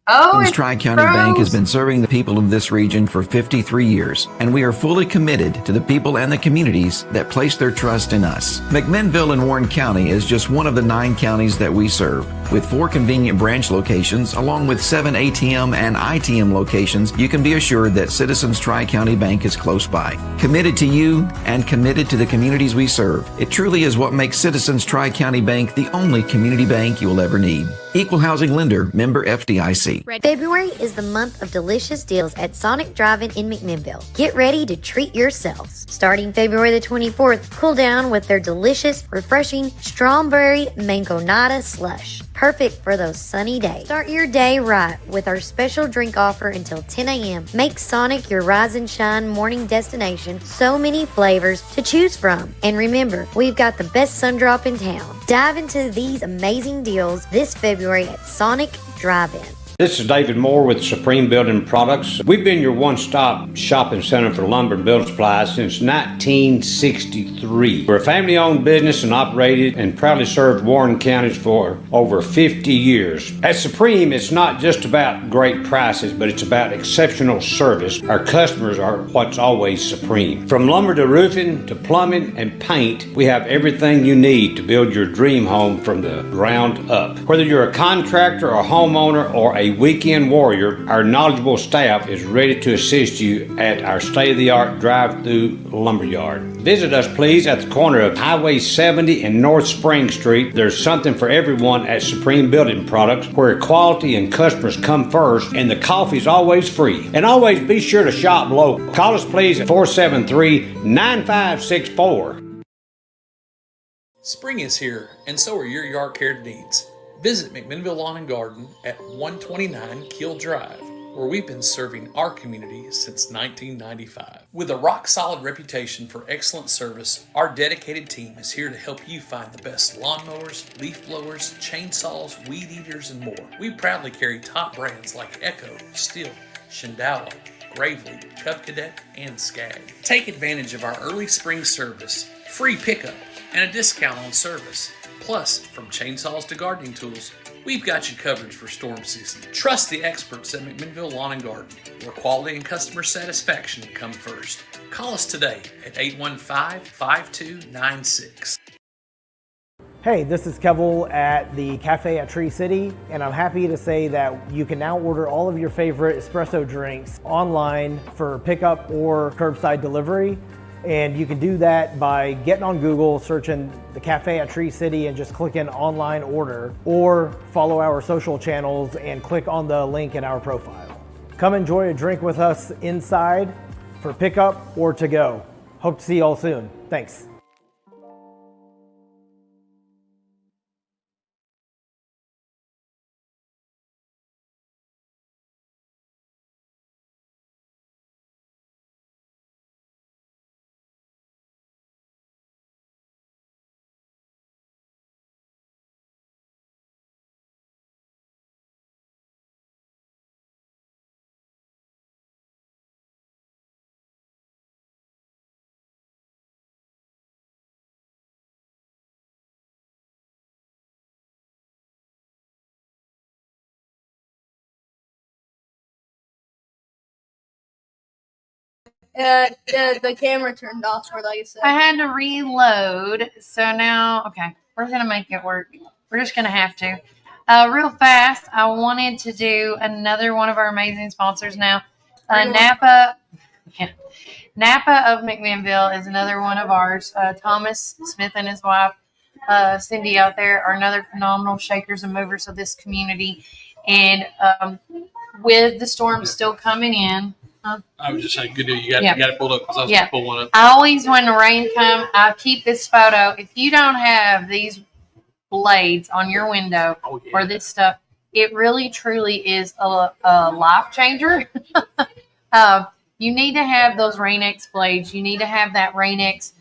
Oh, Tri-County Bank has been serving the people of this region for 53 years, and we are fully committed to the people and the communities that place their trust in us. McMinnville and Warren County is just one of the 9 counties that we serve. With 4 convenient branch locations, along with 7 ATM and ITM locations, you can be assured that Citizens Tri-County Bank is close by. Committed to you and committed to the communities we serve. It truly is what makes Citizens Tri-County Bank the only community bank you will ever need. Equal housing lender, member FDIC. February is the month of delicious deals at Sonic Drive-In in McMinnville. Get ready to treat yourselves. Starting February the 24th, cool down with their delicious, refreshing strawberry mangonada slush. Perfect for those sunny days. Start your day right with our special drink offer until 10 a.m. Make Sonic your rise and shine morning destination. So many flavors to choose from. And remember, we've got the best sun drop in town. Dive into these amazing deals this February at Sonic Drive-In. This is David Moore with Supreme Building Products. We've been your one-stop shopping center for lumber and building supplies since 1963. We're a family-owned business and operated and proudly served Warren counties for over 50 years. At Supreme, it's not just about great prices, but it's about exceptional service. Our customers are what's always supreme. From lumber to roofing to plumbing and paint, we have everything you need to build your dream home from the ground up. Whether you're a contractor or homeowner or a a weekend warrior, our knowledgeable staff is ready to assist you at our state-of-the-art drive-through lumberyard. Visit us, please, at the corner of Highway 70 and North Spring Street. There's something for everyone at Supreme Building Products, where quality and customers come first, and the coffee is always free. And always be sure to shop local. Call us, please, at 473-9564. Spring is here, and so are your yard care needs. Visit McMinnville Lawn and Garden at 129 Keel Drive, where we've been serving our community since 1995. With a rock-solid reputation for excellent service, our dedicated team is here to help you find the best lawnmowers, leaf blowers, chainsaws, weed eaters, and more. We proudly carry top brands like Echo, Stihl, Shindala, Gravely, Cub Cadet, and Skag. Take advantage of our early spring service, free pickup, and a discount on service. Plus, from chainsaws to gardening tools, we've got you covered for storm season. Trust the experts at McMinnville Lawn and Garden, where quality and customer satisfaction come first. Call us today at 815-5296. Hey, this is Kevel at the Cafe at Tree City, and I'm happy to say that you can now order all of your favorite espresso drinks online for pickup or curbside delivery. And you can do that by getting on Google, searching the Cafe at Tree City and just clicking online order, or follow our social channels and click on the link in our profile. Come enjoy a drink with us inside for pickup or to go. Hope to see you all soon. Thanks. The camera turned off for like a second. I had to reload, so now, okay, we're going to make it work. We're just going to have to. Real fast, I wanted to do another one of our amazing sponsors now. Napa of McMinnville is another one of ours. Thomas Smith and his wife, Cindy out there, are another phenomenal shakers and movers of this community. And with the storm still coming in, I was just saying, good deal. You got it pulled up because I was going to pull one up. I always, when the rain comes, I keep this photo. If you don't have these blades on your window or this stuff, it really, truly is a life changer. You need to have those Rain-X blades. You need to have that Rain-X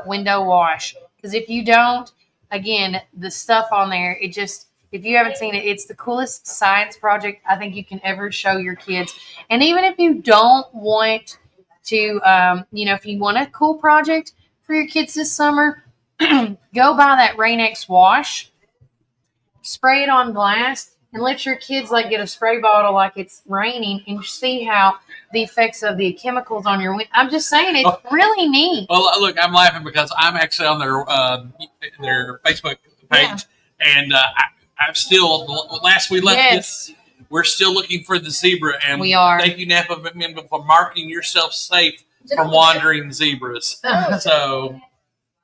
window wash. Because if you don't, again, the stuff on there, it just... If you haven't seen it, it's the coolest science project I think you can ever show your kids. And even if you don't want to, if you want a cool project for your kids this summer, go buy that Rain-X wash, spray it on glass, and let your kids get a spray bottle like it's raining and see how the effects of the chemicals on your window. I'm just saying, it's really neat. Well, look, I'm laughing because I'm actually on their Facebook page, and I'm still, last we left we're still looking for the zebra. And we are. Thank you, Napa for marking yourself safe from wandering zebras. So,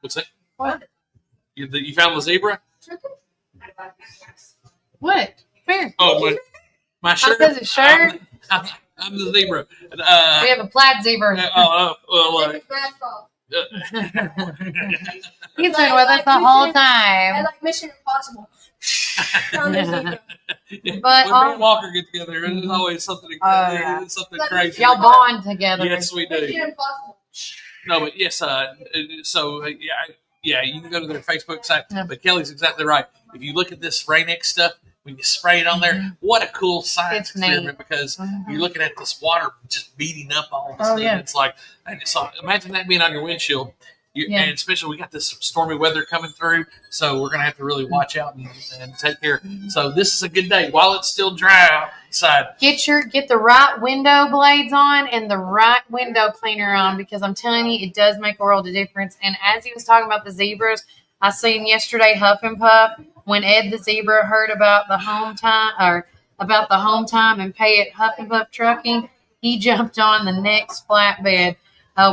what's that? What? You found the zebra? What? Where? Oh, my shirt. Does it shirt? I'm the zebra. We have a plaid zebra. He's been with us the whole time. I like Mission Impossible. But when me and Walker get together, there's always something something crazy. Y'all bond together. Yes, we do. No, but yes, you can go to their Facebook site. Yeah. But Kelly's exactly right. If you look at this Rain-X stuff, when you spray it on there, what a cool science experiment, because you're looking at this water just beating up all this. It's like, imagine that being on your windshield. And especially we got this stormy weather coming through, so we're going to have to really watch out and take care. So this is a good day while it's still dry outside. Get the right window blades on and the right window cleaner on, because I'm telling you, it does make a world of difference. And as he was talking about the zebras, I seen yesterday Huff and Puff when Ed the zebra heard about the about the home time and pay at Huff and Puff Trucking, he jumped on the next flatbed.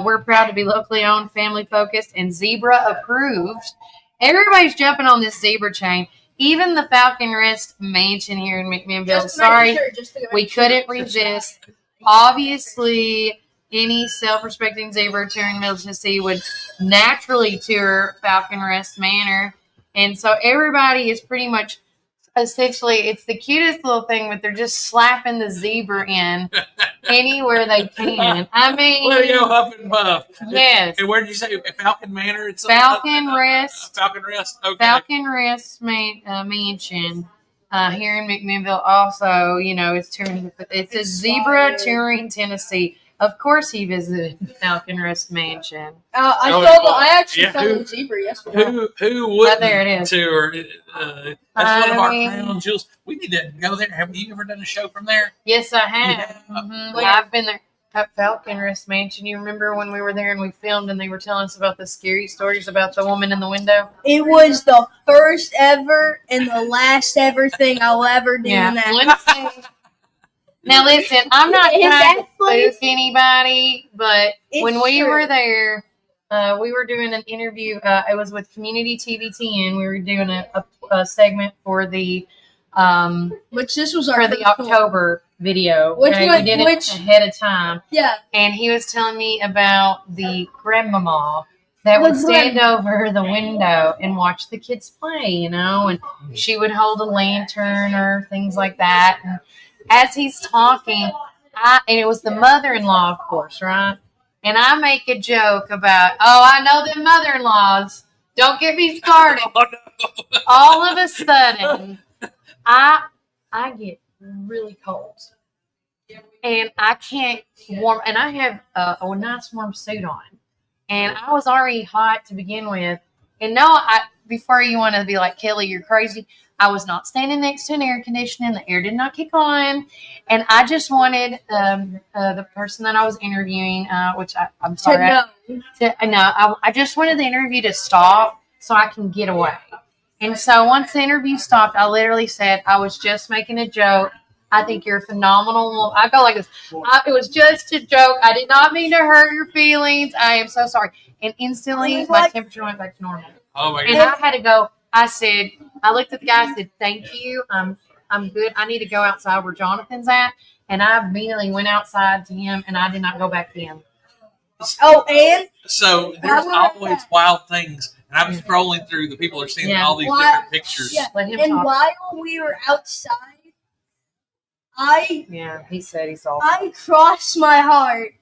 We're proud to be locally owned, family focused, and zebra approved. Everybody's jumping on this zebra chain. Even the Falcon Rest Mansion here in McMinnville. Sorry, we couldn't resist. Obviously, any self-respecting zebra touring Middle Tennessee would naturally tour Falcon Rest Manor. And so everybody is pretty much, essentially, it's the cutest little thing, but they're just slapping the zebra in anywhere they can. I mean, Well, you know, Huff and Puff. Yes. And where did you say Falcon Manor? It's Falcon Rest. Falcon Rest. Okay. Falcon Rest Mansion here in McMinnville. Also, you know, it's touring. It's a zebra touring Tennessee. Of course, he visited Falcon Rest Mansion. I actually saw the zebra yesterday. Who wouldn't there it is. tour? That's one of our crown jewels. We need to go there. Have you ever done a show from there? Yes, I have. I've been there at Falcon Rest Mansion. You remember when we were there and we filmed and they were telling us about the scary stories about the woman in the window? It was the first ever and the last ever thing I'll ever do in that. Now listen, I'm not trying to spook anybody, but when we were there, we were doing an interview. It was with Community TVTN. We were doing a segment for the which this was for the October video. We did it ahead of time. Yeah. And he was telling me about the grandmama that would stand over the window and watch the kids play, you know, and she would hold a lantern or things like that. And as he's talking, and it was the mother-in-law, of course, right? And I make a joke about, I know them mother-in-laws. Don't get me started. All of a sudden, I get really cold. And I can't warm, and I have a nice warm suit on. And I was already hot to begin with. And no, before you want to be like, Kelly, you're crazy, I was not standing next to an air conditioning. The air did not kick on. And I just wanted the person that I was interviewing, which I'm sorry. I just wanted the interview to stop so I can get away. And so once the interview stopped, I literally said, I was just making a joke. I think you're phenomenal. I go like this. It was just a joke. I did not mean to hurt your feelings. I am so sorry. And instantly, my temperature went back to normal. Oh my God. And I had to go. I looked at the guy. I said, "Thank you. I'm good. I need to go outside where Jonathan's at." And I immediately went outside to him, and I did not go back in. Oh, and so there's always wild things. And I'm scrolling through. The people are seeing all these different pictures. Yeah. And while we were outside, he said he saw. I crossed my heart.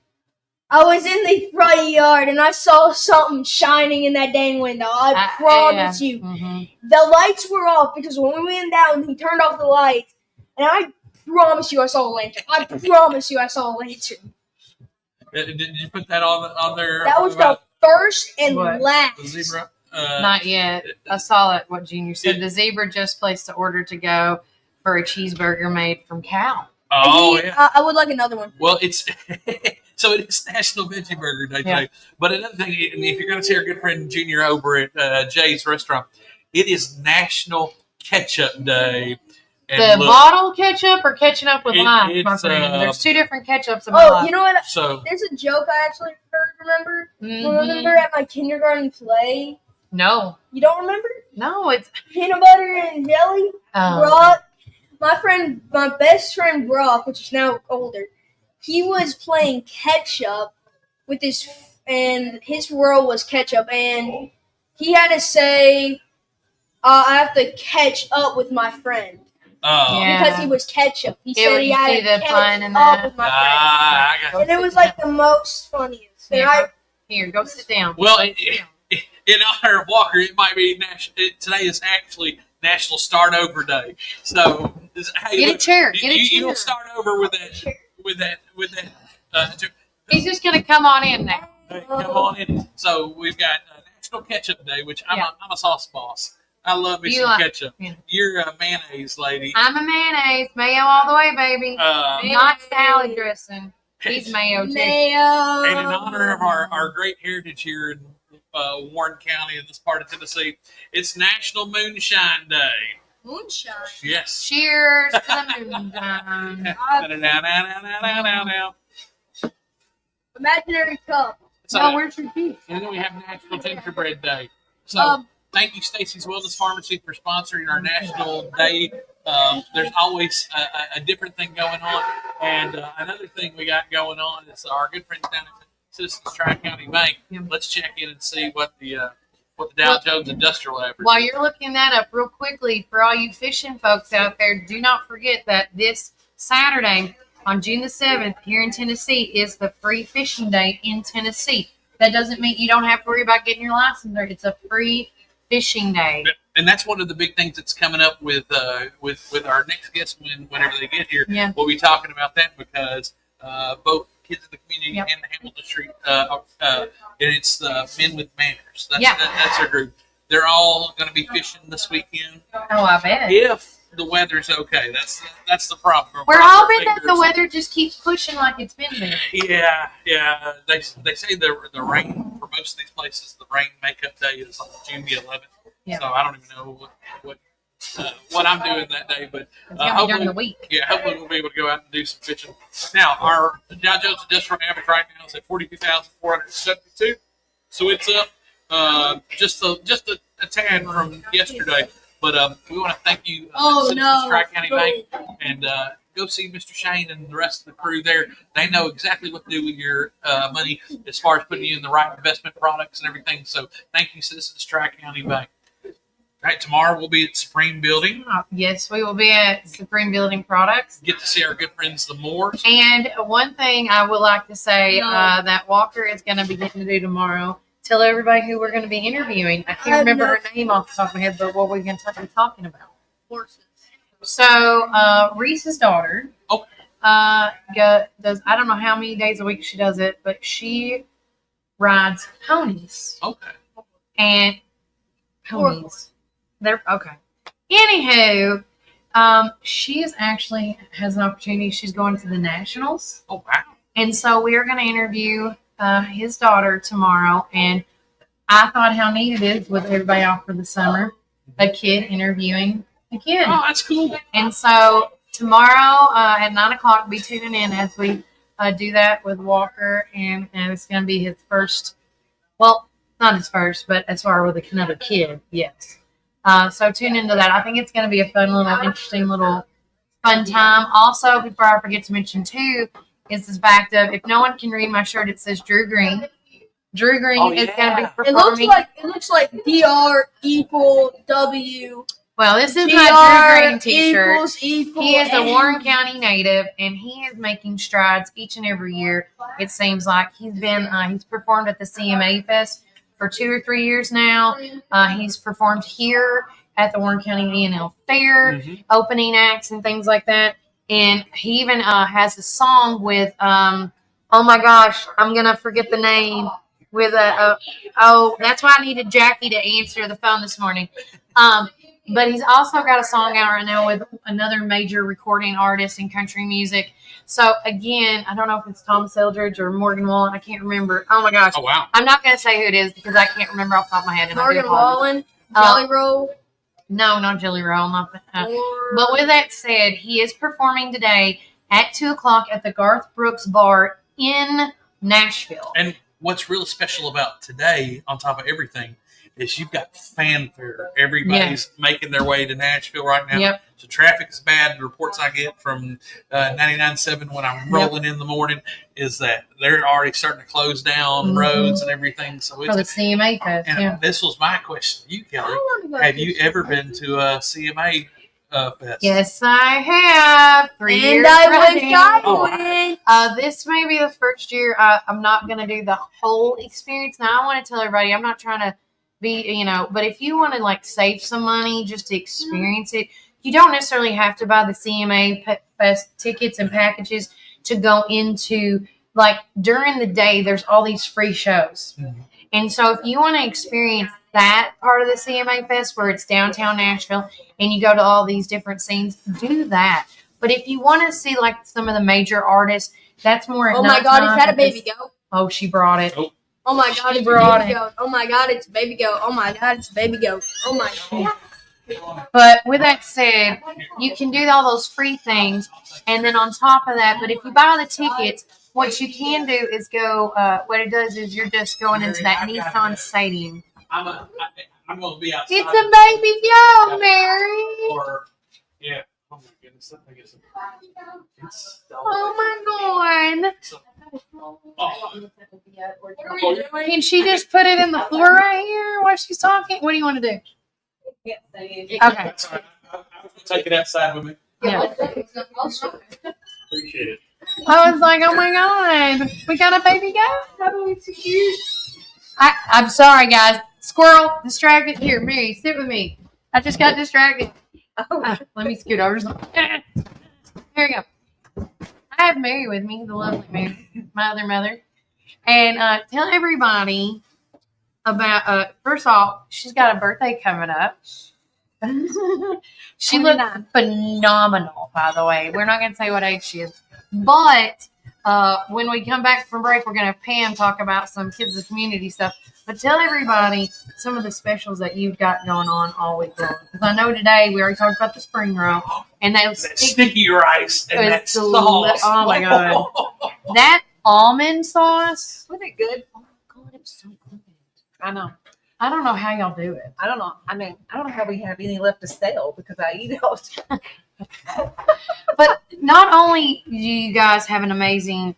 I was in the front yard and I saw something shining in that dang window. I promise you. Mm-hmm. The lights were off because when we went down, he turned off the lights. And I promise you I saw a lantern. I promise you I saw a lantern. Did you put that on there? That was the first and last. The zebra? Not yet. I saw it, what Junior said. The zebra just placed the order to go for a cheeseburger made from cow. Oh, yeah. I would like another one. Well, it's so it is National Veggie Burger Day today. But another thing, if you're going to see our good friend Junior over at Jay's restaurant, it is National Ketchup Day. And bottle ketchup or ketchup up with lime, my friend? There's two different ketchups in my life. You know what? So there's a joke I actually remember. Remember at my kindergarten play? No. You don't remember? No, it's peanut butter and jelly. Brock. My best friend Brock, which is now older, he was playing ketchup with and his role was ketchup, and he had to say, I have to catch up with my friend. Because he was ketchup. He said he had to catch up with my friend. And it was like the most funniest. Here, go sit down. Well, in honor of Walker, it might be today is actually National Start Over Day. So get a chair. You don't start over with that. He's just gonna come on in now. Hey, come on in. So we've got National Ketchup Day, which I'm a sauce boss. I love me some ketchup. Yeah. You're a mayonnaise lady. I'm a mayonnaise, mayo all the way, baby. Not salad dressing. He's mayo too. Mayo. And in honor of our great heritage here in Warren County in this part of Tennessee, it's National Moonshine Day. Moonshine. Yes. Cheers to the moonshine. Imaginary cup. No, where's your tea? And then we have National Gingerbread Day. So thank you, Stacy's Wellness Pharmacy, for sponsoring our National Day. There's always a different thing going on. And another thing we got going on is our good friends down at Citizens Tri-County Bank. Let's check in and see what the Dow Jones Industrial Average. While you're looking that up real quickly, for all you fishing folks out there, do not forget that this Saturday on June the 7th here in Tennessee is the free fishing day in Tennessee. That doesn't mean you don't have to worry about getting your license there. It's a free fishing day. And that's one of the big things that's coming up with our next guest whenever they get here. Yeah. We'll be talking about that because both Kids in the Community and the Hamilton Street, and it's the Men with Manners. That's our group. They're all going to be fishing this weekend. Oh, I bet. If the weather's okay. That's the problem. We're hoping that the weather just keeps pushing like it's been there. Yeah. They say the rain for most of these places, the rain makeup day is on June the 11th. Yeah. So I don't even know what I'm doing that day, but hopefully during the week. Yeah, hopefully we'll be able to go out and do some fishing. Now our Dow Jones Industrial Average right now is at 42,472, so it's up just a tad from yesterday. But we want to thank you, Tri-County Bank, and go see Mr. Shane and the rest of the crew there. They know exactly what to do with your money as far as putting you in the right investment products and everything. So thank you, Citizens Tri-County Bank. All right, tomorrow we'll be at Supreme Building. Yes, we will be at Supreme Building Products. Get to see our good friends, the Moores. And one thing I would like to say that Walker is going to be getting to do tomorrow. Tell everybody who we're going to be interviewing. I can't remember her name off the top of my head, but what we're going to be talking about. Horses. So Reese's daughter does, I don't know how many days a week she does it, but she rides ponies. Okay. And ponies. They're okay. Anywho, she is actually has an opportunity. She's going to the Nationals. Oh, wow. And so we are going to interview his daughter tomorrow. And I thought how neat it is with everybody off for the summer, a kid interviewing a kid. Oh, that's cool. And so tomorrow at 9 o'clock, be tuning in as we do that with Walker. And it's going to be his first, well, not his first, but as far with another kid, yes. So tune into that. I think it's going to be a fun little, interesting little fun time. Also, before I forget to mention too, is this backed up. If no one can read my shirt, it says Drew Green. Drew Green is going to be performing. It looks like DR equal W. Well, this is my Drew Green t-shirt. He is a Warren County native, and he is making strides each and every year. It seems like he's performed at the CMA Fest for 2 or 3 years now. He's performed here at the Warren County E&L Fair, opening acts and things like that. And he even has a song with, oh my gosh, I'm going to forget the name, with that's why I needed Jackie to answer the phone this morning. But he's also got a song out right now with another major recording artist in country music. So, again, I don't know if it's Thomas Eldridge or Morgan Wallen. I can't remember. Oh, my gosh. Oh, wow. I'm not going to say who it is because I can't remember off the top of my head. Morgan Wallen, Jelly Roll. No, not Jelly Roll. Not that. But with that said, he is performing today at 2 o'clock at the Garth Brooks Bar in Nashville. And what's really special about today, on top of everything, is you've got fanfare. Everybody's making their way to Nashville right now. Yep. So traffic is bad. The reports I get from 99.7 when I'm rolling in the morning is that they're already starting to close down roads and everything. So it's for the CMA Fest. And this was my question to you, Kelly. Have you ever been to a CMA Fest? Yes, I have. 3 years And I running. wish I would. This may be the first year. I'm not going to do the whole experience. Now, I want to tell everybody, I'm not trying to be, but if you want to like save some money just to experience it, you don't necessarily have to buy the CMA Fest tickets and packages to go into, like, during the day, there's all these free shows. And so if you want to experience that part of the CMA Fest where it's downtown Nashville and you go to all these different scenes, do that. But if you want to see like some of the major artists, that's more at Oh my God, is that a baby goat? Oh, she brought it. Oh my God, it's a baby goat. Oh my God, it's a baby goat. Oh my God, it's a baby goat. Oh my God. But with that said, you can do all those free things, and then on top of that, but if you buy the tickets, what you can do is go. What it does is you're just going into that Nissan Stadium. I'm going to be outside. It's a baby girl, Mary. Or, yeah. Oh my goodness. I think it's Oh my god. Can she just put it in the floor right here while she's talking? What do you want to do? Okay. I'll take it outside with me. Yeah. Appreciate it. I was like, oh my god, we got a baby girl. I'm sorry, guys. Squirrel, distracted. Here, Mary, sit with me. I just got distracted. Let me scoot over. Here we go. I have Mary with me, the lovely Mary, my other mother. And tell everybody about, first off, she's got a birthday coming up. She looks phenomenal, by the way. We're not going to say what age she is. But when we come back from break, we're going to have Pam talk about some Kids of Community stuff. But tell everybody some of the specials that you've got going on all week long. Because I know today we already talked about the spring roll. And that sticky rice and that sauce. Oh, my God. That almond sauce. Wasn't it good? Oh, my God, it was so good. I know. I don't know how y'all do it. I don't know. I mean, I don't know how we have any left to sell because I eat it all the time. But not only do you guys have an amazing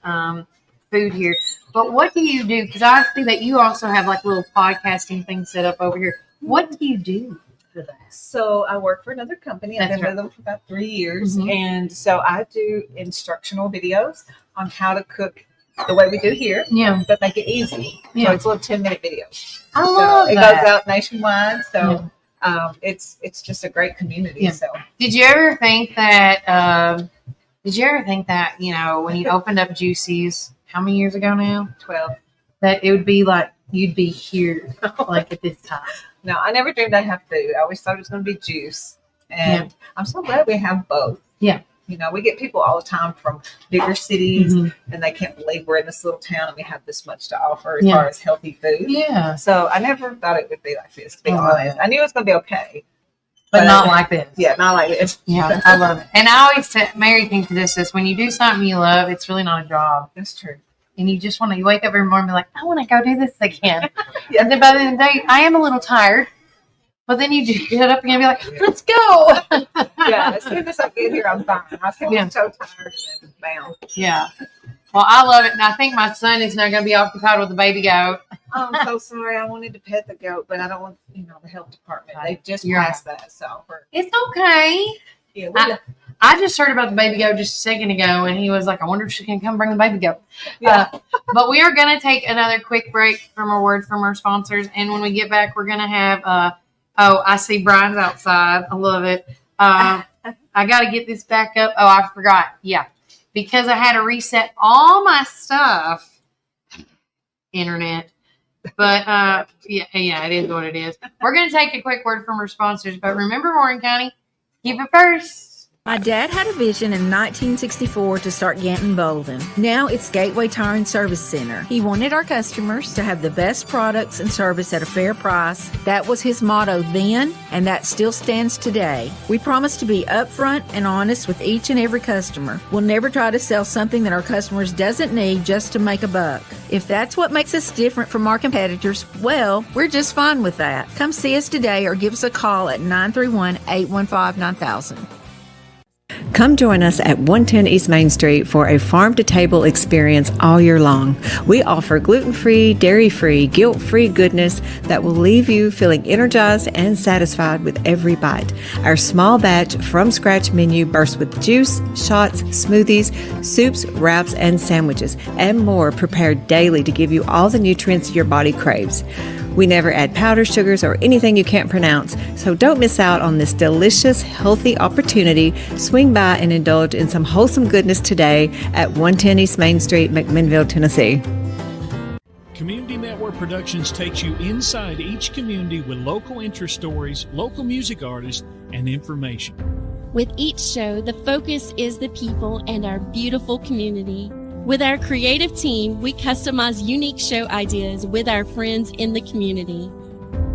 food here, but what do you do? Because I see that you also have like little podcasting things set up over here. What do you do for that? So I work for another company. I've been with them for about 3 years. Mm-hmm. And so I do instructional videos on how to cook the way we do here. Yeah. But make it easy. Yeah. So it's little 10-minute videos. I love it that. goes out nationwide. So it's just a great community. Yeah. So Did you ever think that you know, when you opened up Juicy's, how many years ago now? 12. That it would be like you'd be here like at this time. No, I never dreamed I'd have food. I always thought it was going to be juice. And I'm so glad we have both. Yeah. You know, we get people all the time from bigger cities and they can't believe we're in this little town and we have this much to offer as far as healthy food. Yeah. So I never thought it would be like this, to be honest. I knew it was going to be okay. But not like this. Yeah, not like this. Yeah, I love it. And I always tell Mary thinks this is when you do something you love, it's really not a job. That's true. And you just want to, you wake up every morning and be like, I want to go do this again. And then by the end of the day, I am a little tired. But then you just get up again and be like, let's go. Yeah, as soon as I get here, I'm fine. I feel so tired and then bam. Yeah. Well, I love it. And I think my son is now going to be occupied with the baby goat. Oh, I'm so sorry. I wanted to pet the goat, but I don't want, the health department. They just passed that. So it's okay. Yeah, I just heard about the baby goat just a second ago, and he was like, I wonder if she can come bring the baby goat. Yeah. But we are going to take another quick break from a word from our sponsors. And when we get back, we're going to have, I see Brian's outside. I love it. I got to get this back up. Oh, I forgot. Yeah. Because I had to reset all my stuff. Internet. But, yeah, it is what it is. We're going to take a quick word from our sponsors. But remember, Warren County, keep it first. My dad had a vision in 1964 to start Ganton Bolden. Now it's Gateway Tire and Service Center. He wanted our customers to have the best products and service at a fair price. That was his motto then, and that still stands today. We promise to be upfront and honest with each and every customer. We'll never try to sell something that our customers doesn't need just to make a buck. If that's what makes us different from our competitors, well, we're just fine with that. Come see us today or give us a call at 931-815-9000. Come join us at 110 East Main Street for a farm-to-table experience all year long. We offer gluten-free, dairy-free, guilt-free goodness that will leave you feeling energized and satisfied with every bite. Our small batch from-scratch menu bursts with juice, shots, smoothies, soups, wraps, and sandwiches, and more prepared daily to give you all the nutrients your body craves. We never add powdered sugars or anything you can't pronounce, so don't miss out on this delicious, healthy opportunity. Swing by and indulge in some wholesome goodness today at 110 East Main Street, McMinnville, Tennessee. Community Network Productions takes you inside each community with local interest stories, local music artists, and information. With each show, the focus is the people and our beautiful community. With our creative team, we customize unique show ideas with our friends in the community.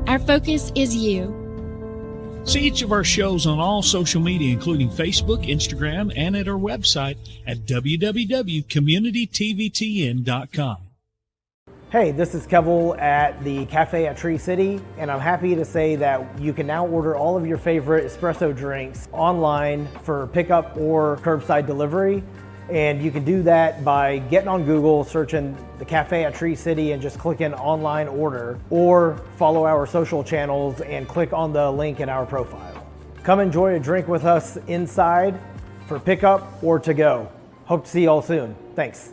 Our focus is you. See each of our shows on all social media, including Facebook, Instagram, and at our website at www.communitytvtn.com. Hey, this is Kevel at the Cafe at Tree City, and I'm happy to say that you can now order all of your favorite espresso drinks online for pickup or curbside delivery. And you can do that by getting on Google, searching the Cafe at Tree City and just clicking online order, or follow our social channels and click on the link in our profile. Come enjoy a drink with us inside for pickup or to go. Hope to see you all soon. Thanks.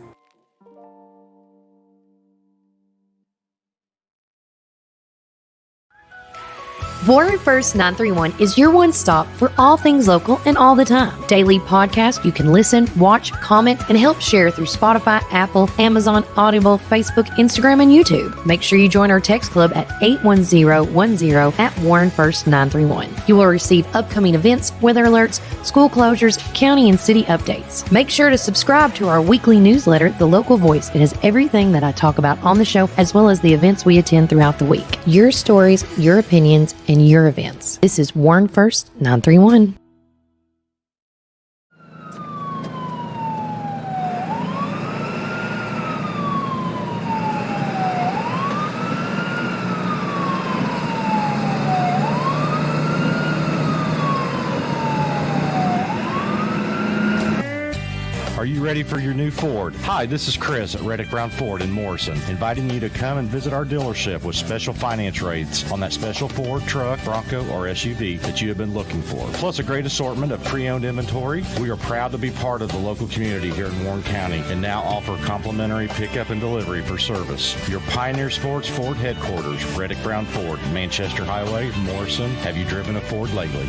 Warren First 931 is your one stop for all things local and all the time. Daily podcast you can listen, watch, comment, and help share through Spotify, Apple, Amazon, Audible, Facebook, Instagram, and YouTube. Make sure you join our text club at 81010 at Warren First 931. You will receive upcoming events, weather alerts, school closures, county and city updates. Make sure to subscribe to our weekly newsletter, The Local Voice. It has everything that I talk about on the show, as well as the events we attend throughout the week. Your stories, your opinions, and your events. This is Warren First 931. Are you ready for your new Ford? Hi, this is Chris at Reddick Brown Ford in Morrison, inviting you to come and visit our dealership with special finance rates on that special Ford truck, Bronco, or SUV that you have been looking for. Plus a great assortment of pre-owned inventory. We are proud to be part of the local community here in Warren County and now offer complimentary pickup and delivery for service. Your Pioneer Sports Ford headquarters, Reddick Brown Ford, Manchester Highway, Morrison. Have you driven a Ford lately?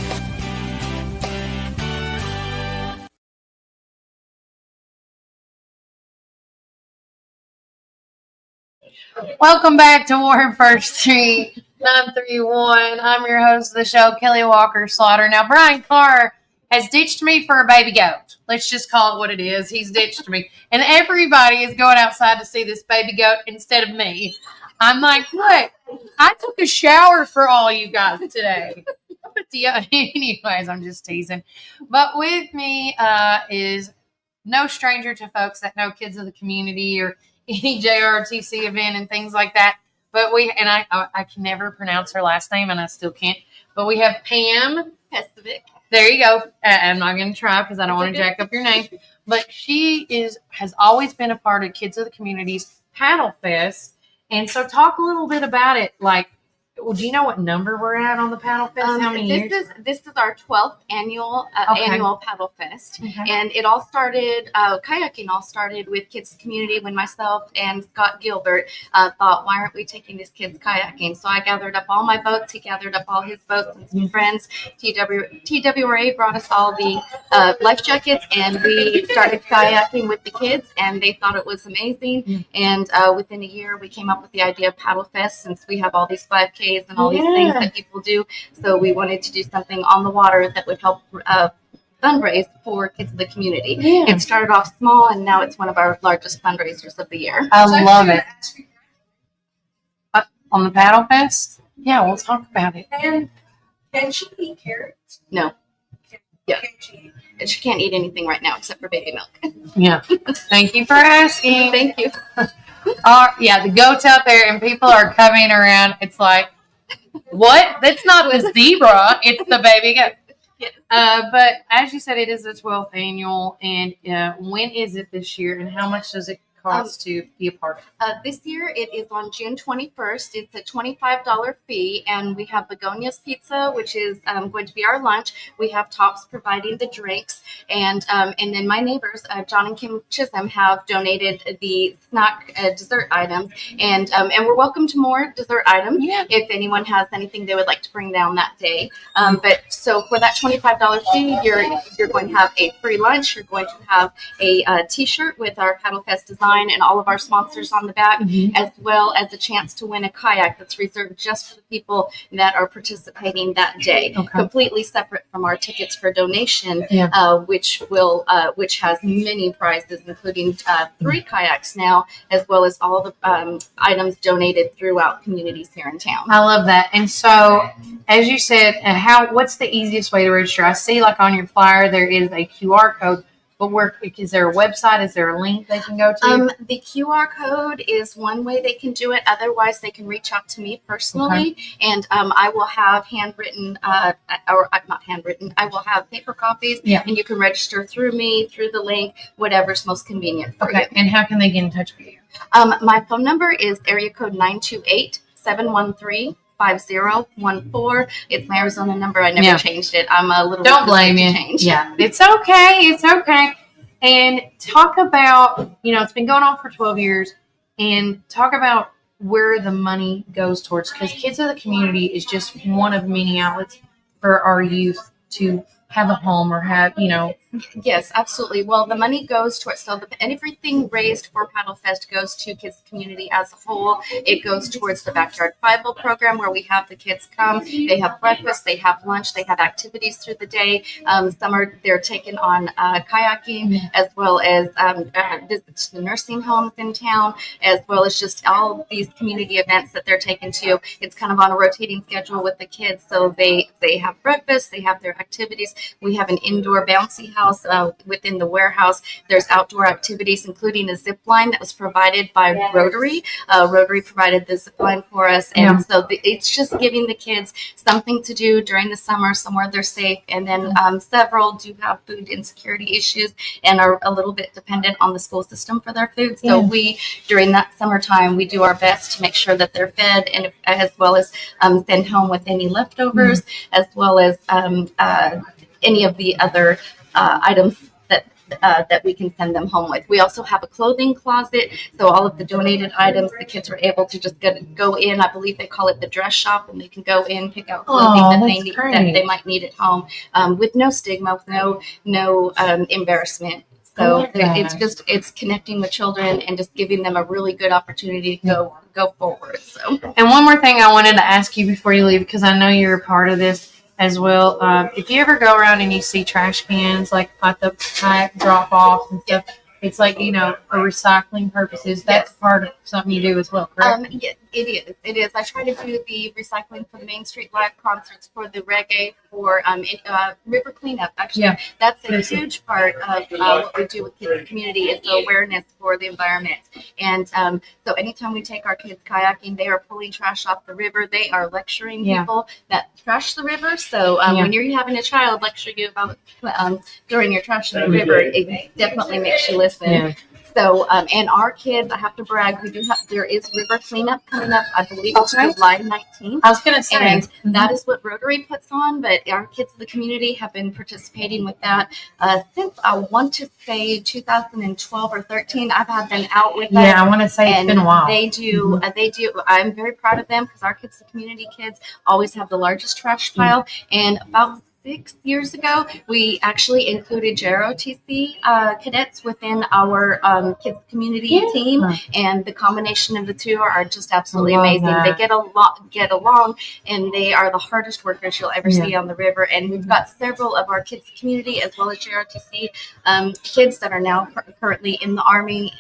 Welcome back to Warren First Street 931. I'm your host of the show, Kelly Walker Slaughter. Now, Brian Carr has ditched me for a baby goat. Let's just call it what it is. He's ditched me. And everybody is going outside to see this baby goat instead of me. I'm like, look, I took a shower for all you guys today. But anyways, I'm just teasing. But with me is no stranger to folks that know kids of the community or any JRTC event and things like that. But I can never pronounce her last name, and I still can't. But we have Pam Pestovic. There you go. I'm not going to try because I don't want to jack up your name. But she has always been a part of Kids of the Community's Paddle Fest. And so talk a little bit about it. Like, well, do you know what number we're at on the Paddle Fest? How many years? This is our 12th annual Paddle Fest, and it all started. Kayaking all started with Kids of the Community when myself and Scott Gilbert thought, why aren't we taking these kids kayaking? So I gathered up all my boats. He gathered up all his boats and some friends. TWRA brought us all the life jackets, and we started kayaking with the kids, and they thought it was amazing. And within a year, we came up with the idea of Paddle Fest, since we have all these 5Ks and all these things that people do. So we wanted to do something on the water that would help fundraise for Kids of the Community. It started off small, and now it's one of our largest fundraisers of the year. I love it. On the Paddle Fest? Yeah, we'll talk about it. And can she eat carrots? No. Yeah. And she can't eat anything right now except for baby milk. Yeah. Thank you for asking. Thank you. Yeah, the goat's out there, and people are coming around. It's like, what? That's not the zebra. It's the baby goat. But as you said, it is the 12th annual. And when is it this year, and how much does it cost to be a part of it? This year it is on June 21st. It's a $25 fee, and we have Begonia's Pizza, which is going to be our lunch. We have Tops providing the drinks, and then my neighbors, John and Kim Chisholm, have donated the snack dessert items, and we're welcome to more dessert items if anyone has anything they would like to bring down that day. But so for that $25 fee, you're going to have a free lunch. You're going to have a T-shirt with our Paddle Fest design. sign and all of our sponsors on the back, as well as a chance to win a kayak that's reserved just for the people that are participating that day, completely separate from our tickets for donation, which has many prizes, including 3 kayaks now, as well as all the items donated throughout communities here in town. I love that. And so, as you said, what's the easiest way to register? I see, like on your flyer, there is a QR code. But is there a website? Is there a link they can go to? The QR code is one way they can do it. Otherwise, they can reach out to me personally, and I will have handwritten, or not handwritten. I will have paper copies, and you can register through me, through the link, whatever's most convenient for you. And how can they get in touch with you? My phone number is area code 928-713-5014. It's my Arizona number. I never changed it. I'm a little. Don't blame you. Yeah, it's okay. It's okay. And talk about, it's been going on for 12 years, and talk about where the money goes towards, because Kids of the Community is just one of many outlets for our youth to have a home or have, Yes, absolutely. Well, the money goes towards, so everything raised for Paddle Fest goes to Kids Community as a whole. It goes towards the Backyard Bible program, where we have the kids come. They have breakfast, they have lunch, they have activities through the day. They're taken on kayaking, as well as visits to the nursing homes in town, as well as just all these community events that they're taken to. It's kind of on a rotating schedule with the kids, so they have breakfast, they have their activities. We have an indoor bouncy house within the warehouse. There's outdoor activities, including a zip line that was provided by Rotary. Rotary provided the zip line for us, and so it's just giving the kids something to do during the summer, somewhere they're safe. And then several do have food insecurity issues and are a little bit dependent on the school system for their food. So we, during that summertime, we do our best to make sure that they're fed, and as well as send home with any leftovers, as well as any of the other items that we can send them home with. We also have a clothing closet, so all of the donated items, the kids are able to just go in. I believe they call it the dress shop, and they can go in, pick out clothing that they need, that they might need at home, with no stigma, with no embarrassment. So it's connecting with children and just giving them a really good opportunity to go forward. So, and one more thing I wanted to ask you before you leave, because I know you're a part of this as well. If you ever go around and you see trash cans like at the kayak drop off and stuff, it's like, for recycling purposes. That's part of something you do as well, correct? Yeah, it is. I try to do the recycling for the Main Street Live concerts, for the reggae, for river cleanup. Actually, that's a huge part of what we do with Kids in the Community, is the awareness for the environment. And so anytime we take our kids kayaking, they are pulling trash off the river. They are lecturing people that trash the river. So when you're having a child lecture you about throwing your trash in the river, it definitely makes you listen. So, and our kids, I have to brag, there is river cleanup coming up. I believe it's July 19th. I was going to say. And that is what Rotary puts on, but our Kids of the Community have been participating with that since, I want to say, 2012 or 13. I've had them out with us. Yeah, I want to say it's been a while. They do. I'm very proud of them, because our Kids of the Community kids always have the largest trash pile. And about 6 years ago, we actually included JROTC cadets within our Kids Community team, and the combination of the two are just absolutely amazing. They get along, and they are the hardest workers you'll ever see on the river. And we've got several of our Kids Community as well as JROTC kids that are now currently in the Army,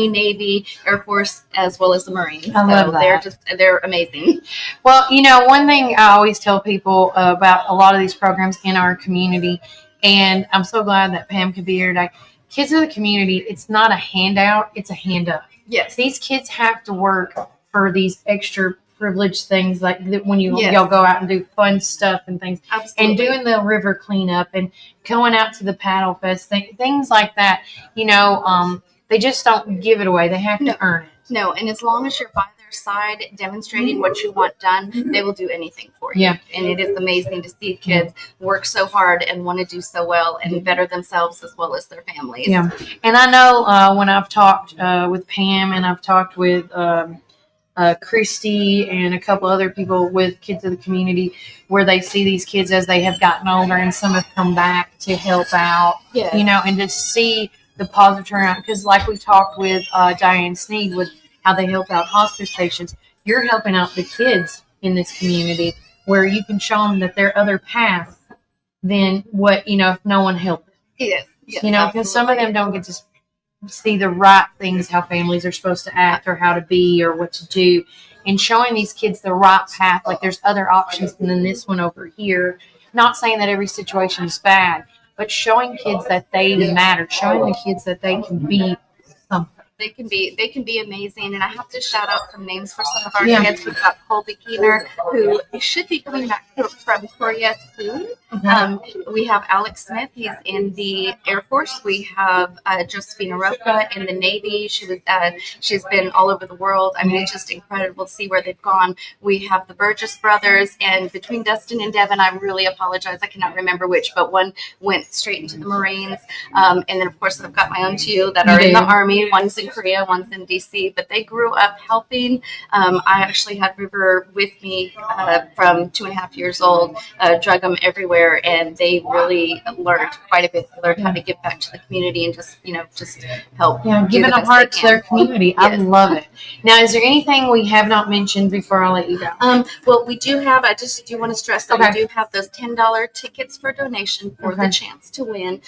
Navy, Air Force, as well as the Marines. I love that. They're amazing. Well, one thing I always tell people about a lot of these programs in our community, and I'm so glad that Pam could be here today. Kids of the Community, it's not a handout, it's a hand up. Yes. These kids have to work for these extra privileged things, like when y'all go out and do fun stuff and things. Absolutely. And doing the river cleanup and going out to the Paddle Fest, things like that. They just don't give it away. They have to earn it. No, and as long as you're by their side demonstrating what you want done, they will do anything for you. Yeah. And it is amazing to see kids work so hard and want to do so well and better themselves as well as their families. Yeah. And I know when I've talked with Pam, and I've talked with Christy and a couple other people with Kids of the Community, where they see these kids as they have gotten older, and some have come back to help out, and to see the positive turnaround. Because like we talked with Diane Sneed with how they help out hospice patients, you're helping out the kids in this community where you can show them that there are other paths than what, if no one helped them. Yes. Because some of them don't get to see the right things, how families are supposed to act or how to be or what to do. And showing these kids the right path, like there's other options than this one over here. Not saying that every situation is bad, but showing kids that they matter, showing the kids that they can be something. They can be amazing, and I have to shout out some names for some of our kids. We've got Colby Keener, who should be coming back from Korea soon. We have Alex Smith. He's in the Air Force. We have Josephina Roca in the Navy. She's been all over the world. I mean, it's just incredible to see where they've gone. We have the Burgess brothers, and between Dustin and Devin, I really apologize. I cannot remember which, but one went straight into the Marines. And then, of course, I've got my own two that are in the Army. One's in Korea, one's in DC, but they grew up helping. I actually had River with me from 2.5 years old, drug them everywhere, and they really learned quite a bit. They learned how to give back to the community and just help. Yeah, giving a heart to their community. I love it. Now, is there anything we have not mentioned before I let you go? Well, we do have, I just do want to stress that we do have those $10 tickets for donation for the chance to win.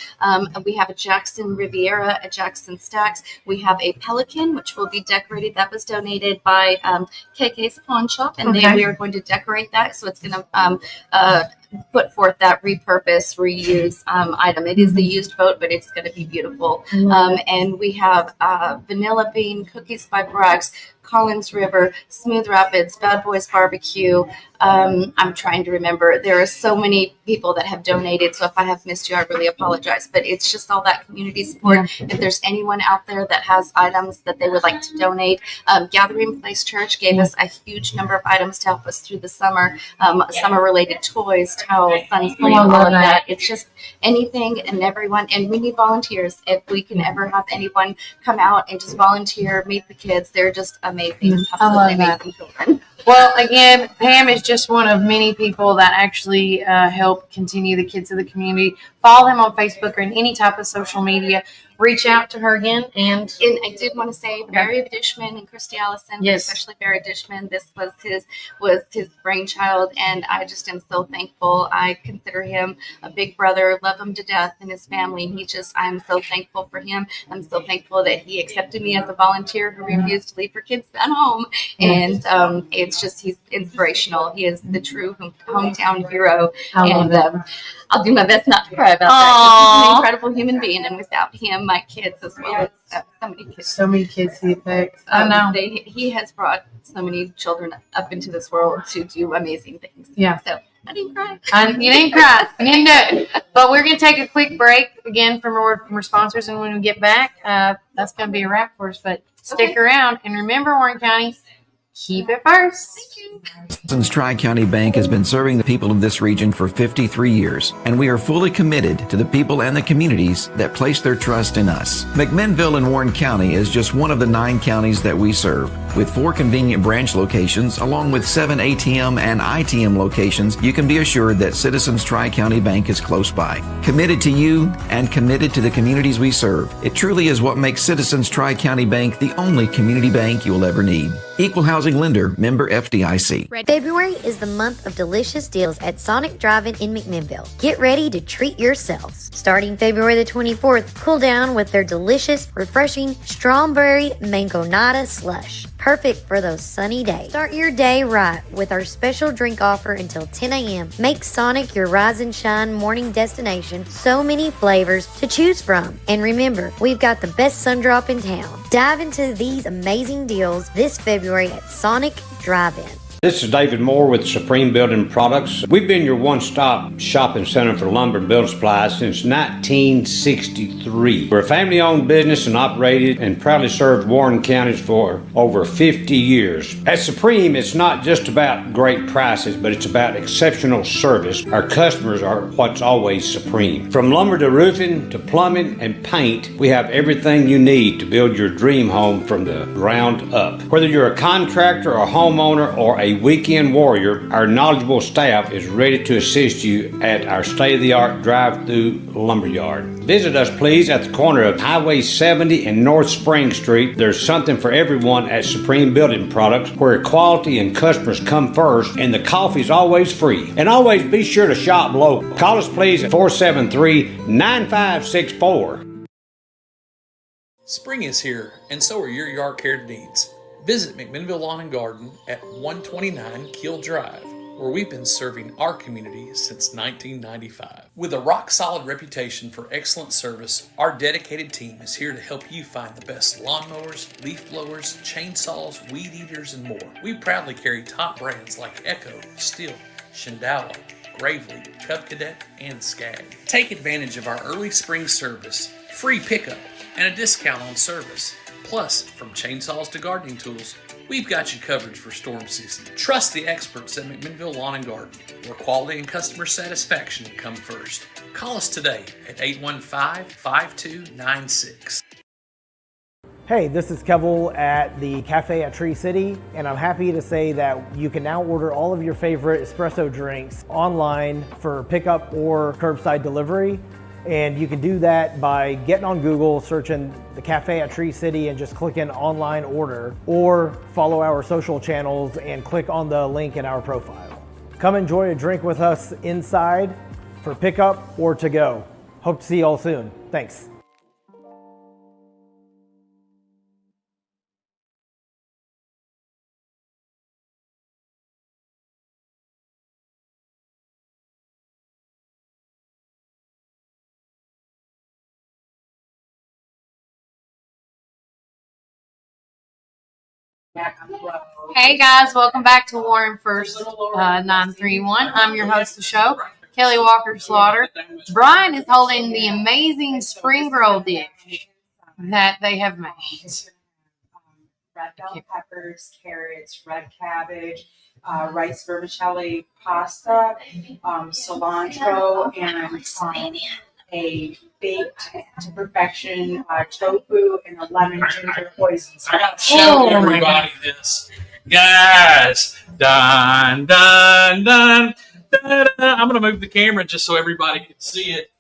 We have a Jackson Riviera, a Jackson Stacks. We have a Pelican, which will be decorated. That was donated by KK's Pawn Shop, and we are going to decorate that. So it's going to put forth that repurpose, reuse item. It is the used boat, but it's going to be beautiful. And we have Vanilla Bean Cookies by Bragg's, Collins River, Smooth Rapids, Bad Boys Barbecue. I'm trying to remember. There are so many people that have donated, so if I have missed you, I really apologize. But it's just all that community support. If there's anyone out there that has items that they would like to donate, Gathering Place Church gave us a huge number of items to help us through the summer, summer-related toys, towels, sunscreen, all of that. It's just anything and everyone, and we need volunteers. If we can ever have anyone come out and just volunteer, meet the kids, they're just amazing. I love that. Children. Well, again, Pam is just one of many people that actually help continue the kids of the community. Follow them on Facebook or in any type of social media. Reach out to her again. And I did want to say Barry Dishman and Christy Allison, especially Barry Dishman. This was his brainchild, and I just am so thankful. I consider him a big brother, love him to death, and his family. I'm so thankful for him. I'm so thankful that he accepted me as a volunteer who refused to leave her kids at home. And it's just, he's inspirational. He is the true hometown hero. I'll do my best not to cry about that. He's an incredible human being, and without him, my kids as well as so many kids he affects. I know. He has brought so many children up into this world to do amazing things. Yeah. So I didn't cry. You didn't cry. You didn't do it. But we're going to take a quick break again from our sponsors, and when we get back, that's going to be a wrap for us. But stick around, and remember, Warren County, keep it first. Thank you. Citizens Tri-County Bank has been serving the people of this region for 53 years, and we are fully committed to the people and the communities that place their trust in us. McMinnville in Warren County is just one of the 9 counties that we serve. With 4 convenient branch locations, along with 7 ATM and ITM locations, you can be assured that Citizens Tri-County Bank is close by. Committed to you and committed to the communities we serve. It truly is what makes Citizens Tri-County Bank the only community bank you'll ever need. Equal housing lender, member FDIC. February is the month of delicious deals at Sonic Drive-In in McMinnville. Get ready to treat yourselves. Starting February the 24th, cool down with their delicious, refreshing strawberry mangonada slush. Perfect for those sunny days. Start your day right with our special drink offer until 10 a.m. Make Sonic your rise and shine morning destination. So many flavors to choose from. And remember, we've got the best sun drop in town. Dive into these amazing deals this February at Sonic Drive-In. This is David Moore with Supreme Building Products. We've been your one-stop shopping center for lumber and building supplies since 1963. We're a family-owned business and operated and proudly served Warren counties for over 50 years. At Supreme, it's not just about great prices, but it's about exceptional service. Our customers are what's always supreme. From lumber to roofing to plumbing and paint, we have everything you need to build your dream home from the ground up. Whether you're a contractor or homeowner or a a weekend warrior, our knowledgeable staff is ready to assist you at our state-of-the-art drive-through lumberyard. Visit us, please, at the corner of Highway 70 and North Spring Street. There's something for everyone at Supreme Building Products, where quality and customers come first, and the coffee's always free. And always be sure to shop local. Call us, please, at 473-9564. Spring is here, and so are your yard care needs. Visit McMinnville Lawn and Garden at 129 Keel Drive, where we've been serving our community since 1995. With a rock-solid reputation for excellent service, our dedicated team is here to help you find the best lawnmowers, leaf blowers, chainsaws, weed eaters, and more. We proudly carry top brands like Echo, Stihl, Shindala, Gravely, Cub Cadet, and Skag. Take advantage of our early spring service, free pickup, and a discount on service. Plus, from chainsaws to gardening tools, we've got you covered for storm season. Trust the experts at McMinnville Lawn and Garden, where quality and customer satisfaction come first. Call us today at 815-5296. Hey, this is Kevel at the Cafe at Tree City, and I'm happy to say that you can now order all of your favorite espresso drinks online for pickup or curbside delivery. And you can do that by getting on Google, searching the Cafe at Tree City and just clicking online order, or follow our social channels and click on the link in our profile. Come enjoy a drink with us inside for pickup or to go. Hope to see you all soon. Thanks. Hey guys, welcome back to Warren First 931. I'm your host of the show, Kelly Walker Slaughter. Brian is holding the amazing spring roll dish that they have made. Red bell peppers, carrots, red cabbage, rice vermicelli pasta, cilantro, and a baked to perfection tofu and a lemon ginger poison sauce. I gotta show everybody this. Guys, dun, dun, dun, dun, dun. I'm gonna move the camera just so everybody can see it.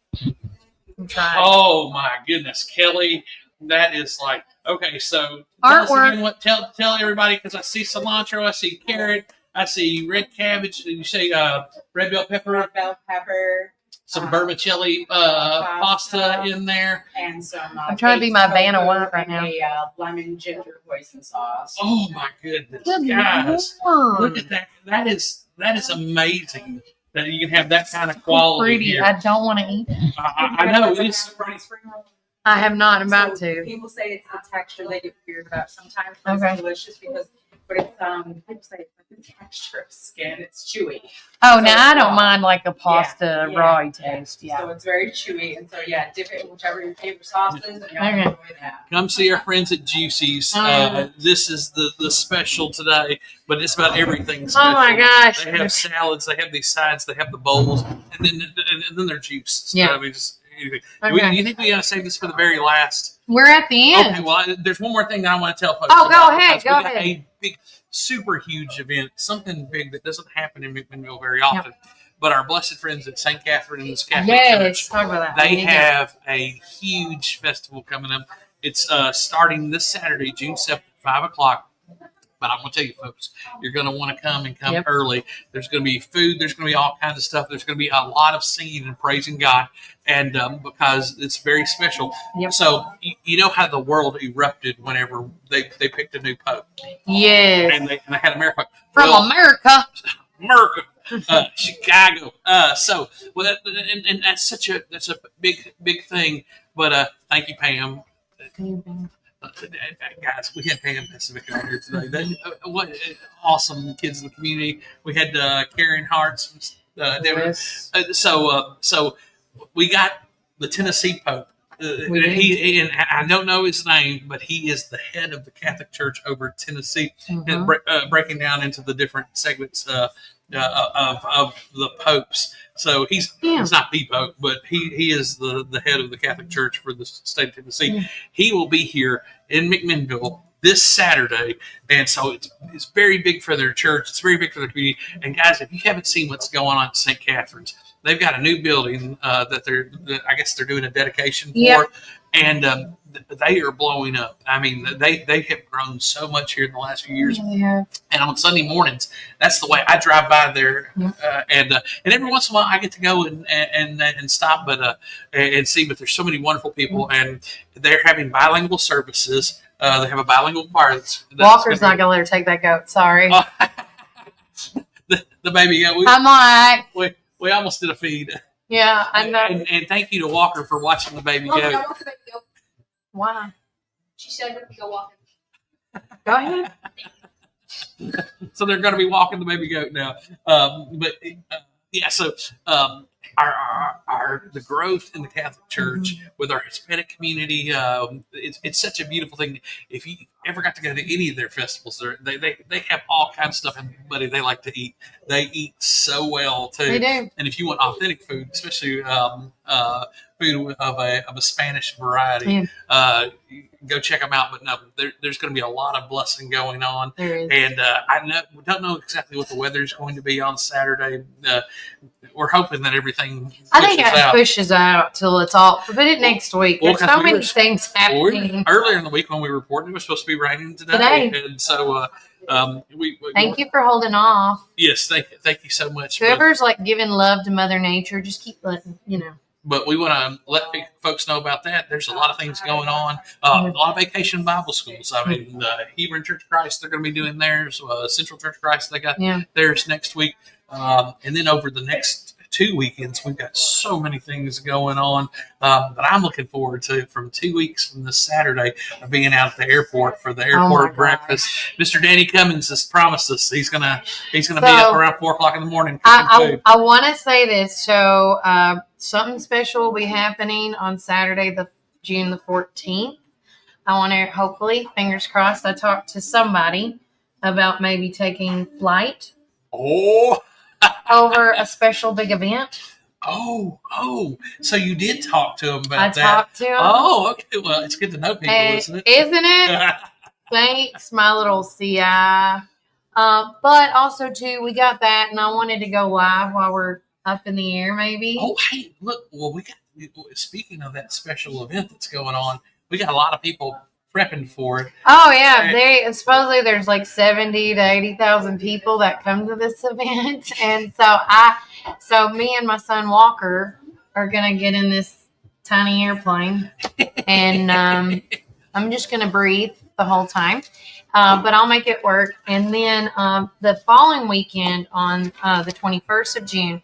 Oh my goodness, Kelly, that is like, okay, so tell us again tell everybody, because I see cilantro, I see carrot, I see red cabbage, and you say red bell pepper. Red bell pepper. Some vermicelli pasta in there. And some I'm trying to be my Vanna White right now. A lemon ginger poison sauce. Oh my goodness. Guys, look at that. That is amazing that you can have that kind of quality. Pretty. Here. I don't want to eat it. I know. It's I have not. I'm about to. People say it's the texture they get weird about sometimes. It's delicious because, but it's people say it's like the texture of skin. It's chewy. Oh, so now I don't mind like a pasta raw taste. Yeah. So it's very chewy, and so dip it in whichever your favorite sauce is, and y'all enjoy that. Come see our friends at Juicy's. This is the special today, but it's about everything special. Oh my gosh! They have salads, they have these sides, they have the bowls, and then their juice. So, I mean, just anything. You think we gotta save this for the very last? We're at the end. Okay, well, there's one more thing that I want to tell folks. Oh, go ahead. Go ahead. A big, super huge event, something big that doesn't happen in McMinnville very often. But our blessed friends at St. Catherine's Catholic Church, talk about that. They have a huge festival coming up. It's starting this Saturday, June 7th, 5 o'clock. But I'm going to tell you, folks, you're going to want to come and come early. There's going to be food. There's going to be all kinds of stuff. There's going to be a lot of singing and praising God, and because it's very special. So you know how the world erupted whenever they picked a new pope. Yes. And they had America. From America. Chicago. And that's a big thing. But thank you, Pam. Guys, we had Pam Pacific out here today. What awesome kids in the community. We had Karen Hart's. So we got the Tennessee Pope. He and I don't know his name, but he is the head of the Catholic Church over Tennessee, and breaking down into the different segments of the popes. So he's not the Pope, but he is the head of the Catholic Church for the state of Tennessee. He will be here in McMinnville this Saturday. And so it's very big for their church. It's very big for their community. And guys, if you haven't seen what's going on at St. Catherine's, they've got a new building that I guess they're doing a dedication for. And they are blowing up. I mean, they have grown so much here in the last few years. Yeah. And on Sunday mornings, that's the way I drive by there. And every once in a while, I get to go and stop, and see. But there's so many wonderful people, and they're having bilingual services. They have a bilingual choir. Walker's not going to let her take that goat. Sorry. The baby goat. I'm like. We almost did a feed. Yeah, I know. And thank you to Walker for watching the baby goat. I want the baby goat. Why? She said we could go walking. Go ahead. So they're going to be walking the baby goat now. So the growth in the Catholic Church with our Hispanic community, it's such a beautiful thing. If you ever got to go to any of their festivals, they have all kinds of stuff, and buddy, they like to eat. They eat so well too. They do. And if you want authentic food, especially food of a Spanish variety, go check them out. But no, there's going to be a lot of blessing going on. There is. And we don't know exactly what the weather is going to be on Saturday. We're hoping that everything pushes out till it's all. But next week, there's so many things happening. Earlier in the week when we reported, it was supposed to be raining today. And so thank you for holding off. Yes, thank you so much. Whoever's giving love to Mother Nature, just keep letting But we want to let folks know about that. There's a lot of things going on. A lot of vacation Bible schools. I mean, Hebron Church of Christ, they're going to be doing theirs. Central Church of Christ, they got theirs next week. And then over the next 2 weekends, we've got so many things going on that I'm looking forward to from 2 weeks from this Saturday of being out at the airport for the airport breakfast. Mr. Danny Cummins has promised us he's gonna be up around 4:00 in the morning cooking food. I want to say this. So something special will be happening on Saturday, June the 14th. I want to hopefully, fingers crossed, I talked to somebody about maybe taking flight. Over a special big event. So you did talk to him about that. I talked to him. Oh, okay. Well, it's good to know people, isn't it? Isn't it? Thanks, my little CI. But also, too, we got that, and I wanted to go live while we're up in the air, maybe. Oh, hey, look. Well, speaking of that special event that's going on, we got a lot of people prepping for it. Oh yeah, supposedly there's 70 to 80,000 people that come to this event, and so me and my son Walker are gonna get in this tiny airplane, and I'm just gonna breathe the whole time, but I'll make it work. And then the following weekend on the 21st of June,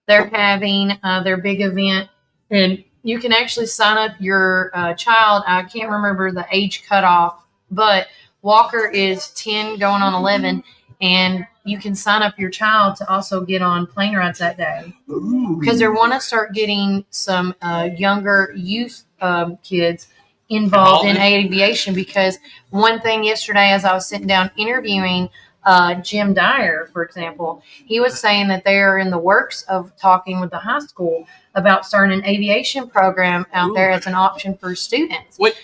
they're having their big event, and you can actually sign up your child. I can't remember the age cutoff, but Walker is 10 going on 11, and you can sign up your child to also get on plane rides that day. Because they want to start getting some younger youth kids involved in aviation. Because one thing yesterday, as I was sitting down interviewing Jim Dyer, for example, he was saying that they are in the works of talking with the high school about starting an aviation program out there as an option for students. Wait,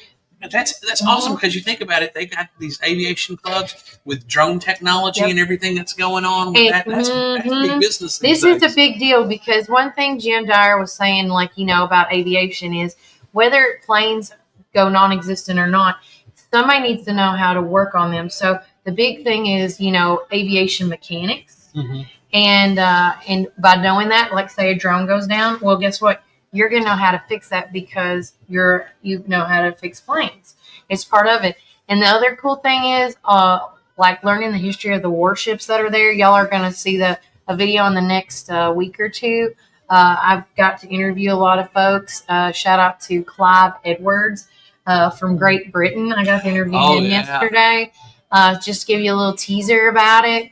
that's awesome, because you think about it, they got these aviation clubs with drone technology and everything that's going on with that. That's big business. This is a big deal, because one thing Jim Dyer was saying, about aviation is whether planes go non-existent or not, somebody needs to know how to work on them. So the big thing is, aviation mechanics. And by knowing that, like say a drone goes down, well, guess what? You're going to know how to fix that because you know how to fix planes. It's part of it. And the other cool thing is, learning the history of the warships that are there. Y'all are going to see a video in the next week or two. I've got to interview a lot of folks. Shout out to Clive Edwards from Great Britain. I got to interview him yesterday. Just to give you a little teaser about it.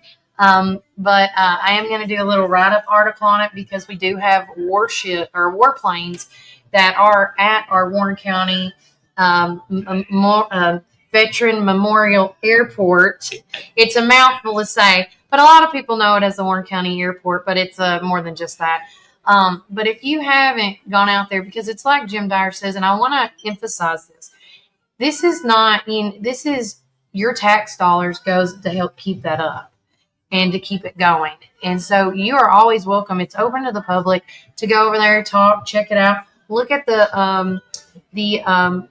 But I am going to do a little write-up article on it, because we do have warplanes that are at our Warren County Veteran Memorial Airport. It's a mouthful to say, but a lot of people know it as the Warren County Airport, but it's more than just that. But if you haven't gone out there, because it's like Jim Dyer says, and I want to emphasize this, this is your tax dollars goes to help keep that up and to keep it going. And so you are always welcome. It's open to the public to go over there, talk, check it out. Look at the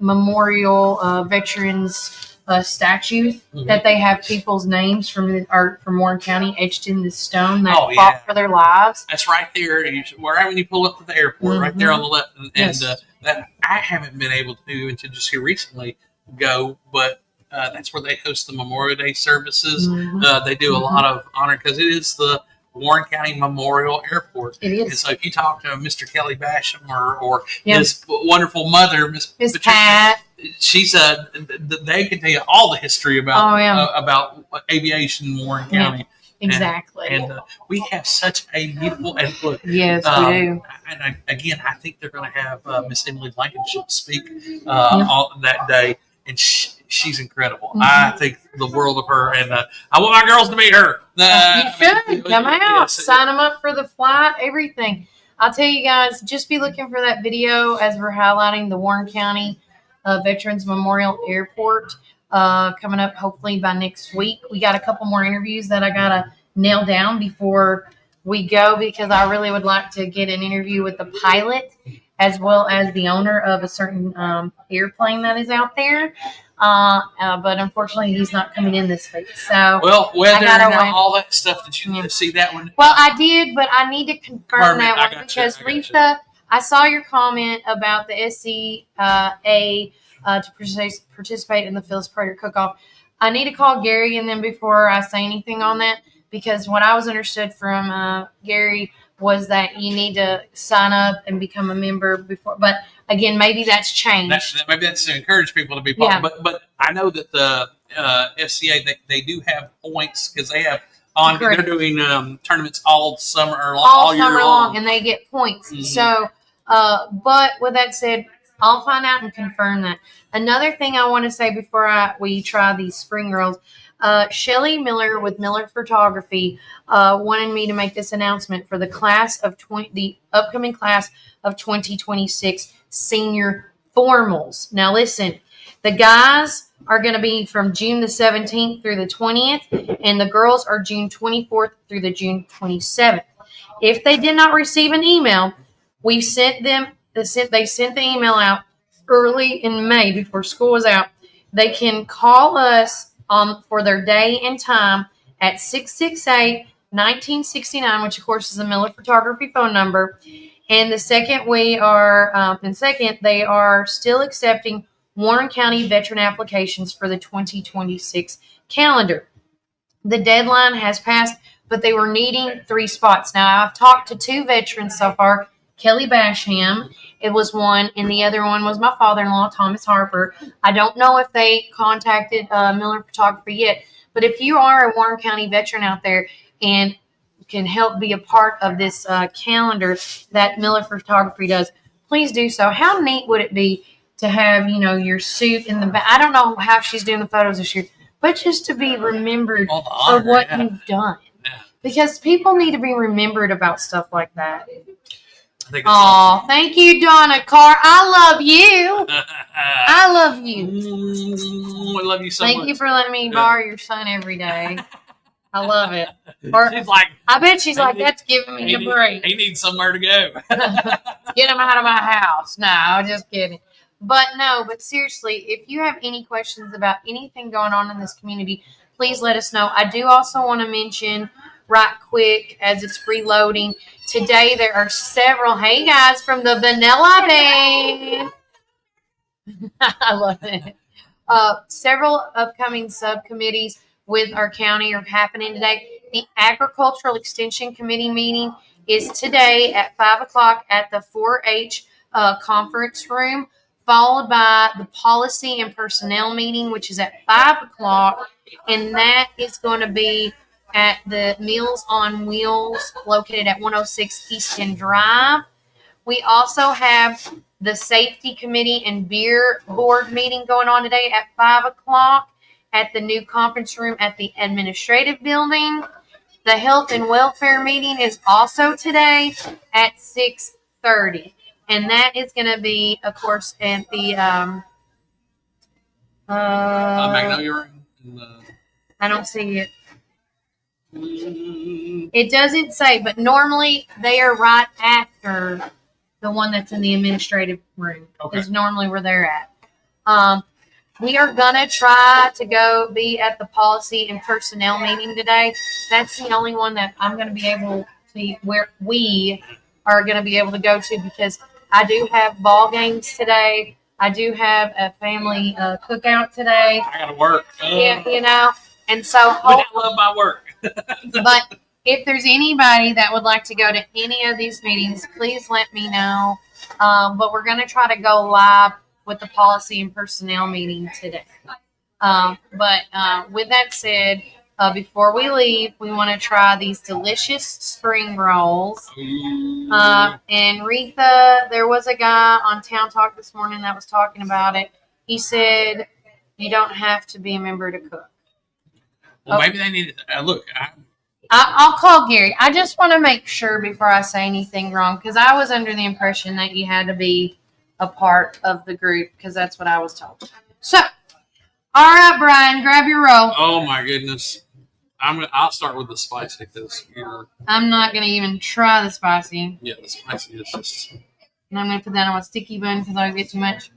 memorial veterans statues that they have people's names from Warren County etched in the stone that fought for their lives. That's right there. Right when you pull up to the airport, right there on the left. And that I haven't been able to do until just here recently go, but that's where they host the Memorial Day services. They do a lot of honor because it is the Warren County Memorial Airport. It is. And so if you talk to Mr. Kelly Basham or his wonderful mother, Miss Pat, she's they can tell you all the history about aviation in Warren County. Exactly. And we have such a beautiful and look. Yes, we do. And I think they're going to have Miss Emily Blankenship speak on that day, and she's incredible. I think the world of her, and I want my girls to meet her. You should come out, sign them up for the flight, everything. I'll tell you guys, just be looking for that video as we're highlighting the Warren County Veterans Memorial Airport coming up hopefully by next week. We got a couple more interviews that I got to nail down before we go because I really would like to get an interview with the pilot as well as the owner of a certain airplane that is out there. But unfortunately, he's not coming in this week. So weather and all that stuff. Did you see that one? Well, I did, but I need to confirm that one because Rita, I saw your comment about the SCA to participate in the Phyllis Prater Cook-Off. I need to call Gary and then before I say anything on that because what I was understood from Gary was that you need to sign up and become a member before. But again, maybe that's changed. Maybe that's to encourage people to be part. But I know that the FCA they do have points because they have they're doing tournaments all summer or all year long, and they get points. Mm-hmm. So, but with that said, I'll find out and confirm that. Another thing I want to say before we try these spring rolls. Shelly Miller with Miller Photography wanted me to make this announcement for the the upcoming class of 2026 senior formals. Now listen, the guys are going to be from June the 17th through the 20th, and the girls are June 24th through the June 27th. If they did not receive an email, we sent them. They sent the email out early in May before school was out. They can call us for their day and time at 668-1969, which of course is the Miller Photography phone number. And they are still accepting Warren County veteran applications for the 2026 calendar. The deadline has passed, but they were needing 3 spots. Now I've talked to 2 veterans so far. Kelly Basham, it was one, and the other one was my father-in-law, Thomas Harper. I don't know if they contacted Miller Photography yet, but if you are a Warren County veteran out there and can help be a part of this calendar that Miller Photography does, please do so. How neat would it be to have, your suit in the back? I don't know how she's doing the photos this year, but just to be remembered for what you've done. Yeah. Because people need to be remembered about stuff like that. Oh, thank you, Donna Carr. I love you. I love you. I love you so much. Thank you for letting me borrow your son every day. I love it. Or, she's like, I bet she's like, that's giving me a break. He needs somewhere to go. Get him out of my house. No, just kidding. But seriously, if you have any questions about anything going on in this community, please let us know. I do also want to mention right quick as it's reloading. Today there are several, hey guys, from the Vanilla Band. I love it. Several upcoming subcommittees with our county are happening today. The Agricultural Extension Committee meeting is today at 5 o'clock at the 4-H conference room, followed by the Policy and Personnel meeting, which is at 5 o'clock, and that is going to be at the Meals on Wheels located at 106 Easton Drive. We also have the Safety Committee and Beer Board meeting going on today at 5 o'clock at the new conference room at the Administrative Building. The Health and Welfare meeting is also today at 6:30. And that is going to be, of course, at the Magnolia Room. I don't see it. It doesn't say, but normally they are right after the one that's in the administrative room. Okay. Is normally where they're at. We are gonna try to go be at the policy and personnel meeting today. That's the only one that I'm gonna be able to where we are gonna be able to go to because I do have ball games today. I do have a family cookout today. I gotta work. Yeah, you know, and so I love my work. but if there's anybody that would like to go to any of these meetings, please let me know. But we're gonna try to go live with the policy and personnel meeting today. But with that said, before we leave, we want to try these delicious spring rolls. And Retha, there was a guy on Town Talk this morning that was talking about it. He said you don't have to be a member to cook. Well, maybe they need to look. I'll call Gary. I just want to make sure before I say anything wrong because I was under the impression that you had to be a part of the group because that's what I was told. So, all right, Brian, grab your roll. Oh my goodness! I'll start with the spicy because I'm not gonna even try the spicy. Yeah, the spicy is just. And I'm gonna put that on a sticky bun because I get too much.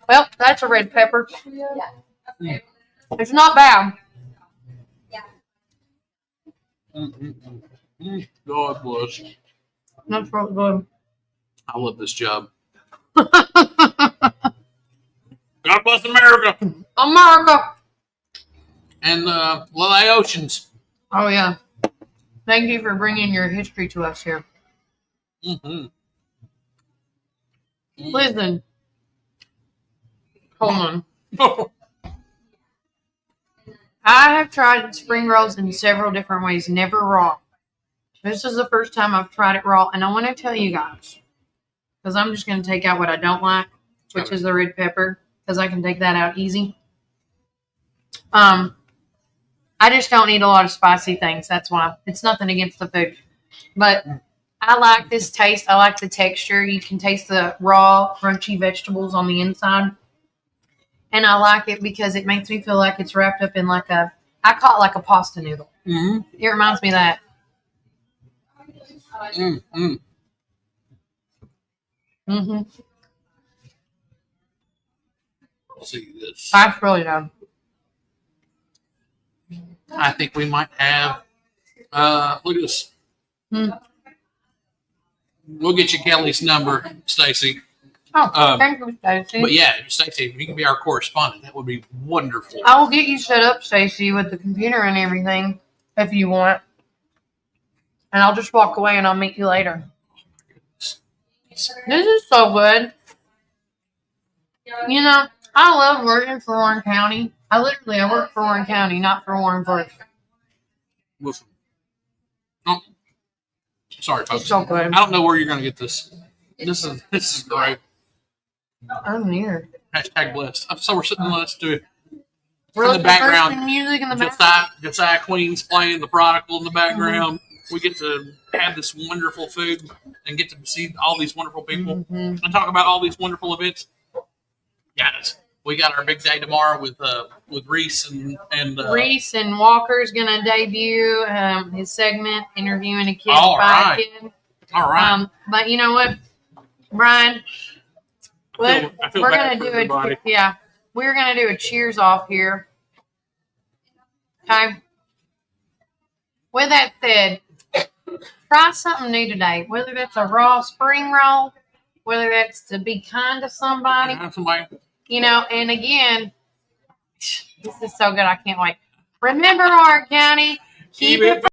Well, that's a red pepper. Yeah. It's not bad. God bless. That's really good. I love this job. God bless America. America. And Laotians. Oh, yeah. Thank you for bringing your history to us here. Mm-hmm. Listen. Hold on. I have tried spring rolls in several different ways, never raw. This is the first time I've tried it raw, and I want to tell you guys, because I'm just going to take out what I don't like, which is the red pepper, because I can take that out easy. I just don't eat a lot of spicy things. That's why. It's nothing against the food. But I like this taste. I like the texture. You can taste the raw, crunchy vegetables on the inside. And I like it because it makes me feel like it's wrapped up in like I call it like a pasta noodle. Mm-hmm. It reminds me of that. Mm-hmm. Mm-hmm. See this. That's really good. I think we might have. Look at this. We'll get you Kelly's number, Stacy. Oh, thank you, Stacy. But yeah, Stacy, if you can be our correspondent, that would be wonderful. I will get you set up, Stacy, with the computer and everything, if you want. And I'll just walk away and I'll meet you later. This is so good. You know, I love working for Warren County. I work for Warren County, not for Warren Forest. Listen. Oh, sorry, folks. So good. I don't know where you're going to get this. This is great. I'm here. Hashtag blessed. So we're sitting next to We're in the background. listening to music in the background. Josiah Queen's playing the Prodigal in the background. We get to have this wonderful food and get to see all these wonderful people and talk about all these wonderful events. Guys, we got our big day tomorrow with Reese and Reese and Walker's gonna debut his segment interviewing a kid All by right. a kid. All right. But you know what, Brian? I feel we're bad gonna for do everybody. we're gonna do a cheers off here. Okay. With that said, try something new today. Whether that's a raw spring roll, whether that's to be kind to somebody. You know, and again, this is so good. I can't wait. Remember, Warren County, keep it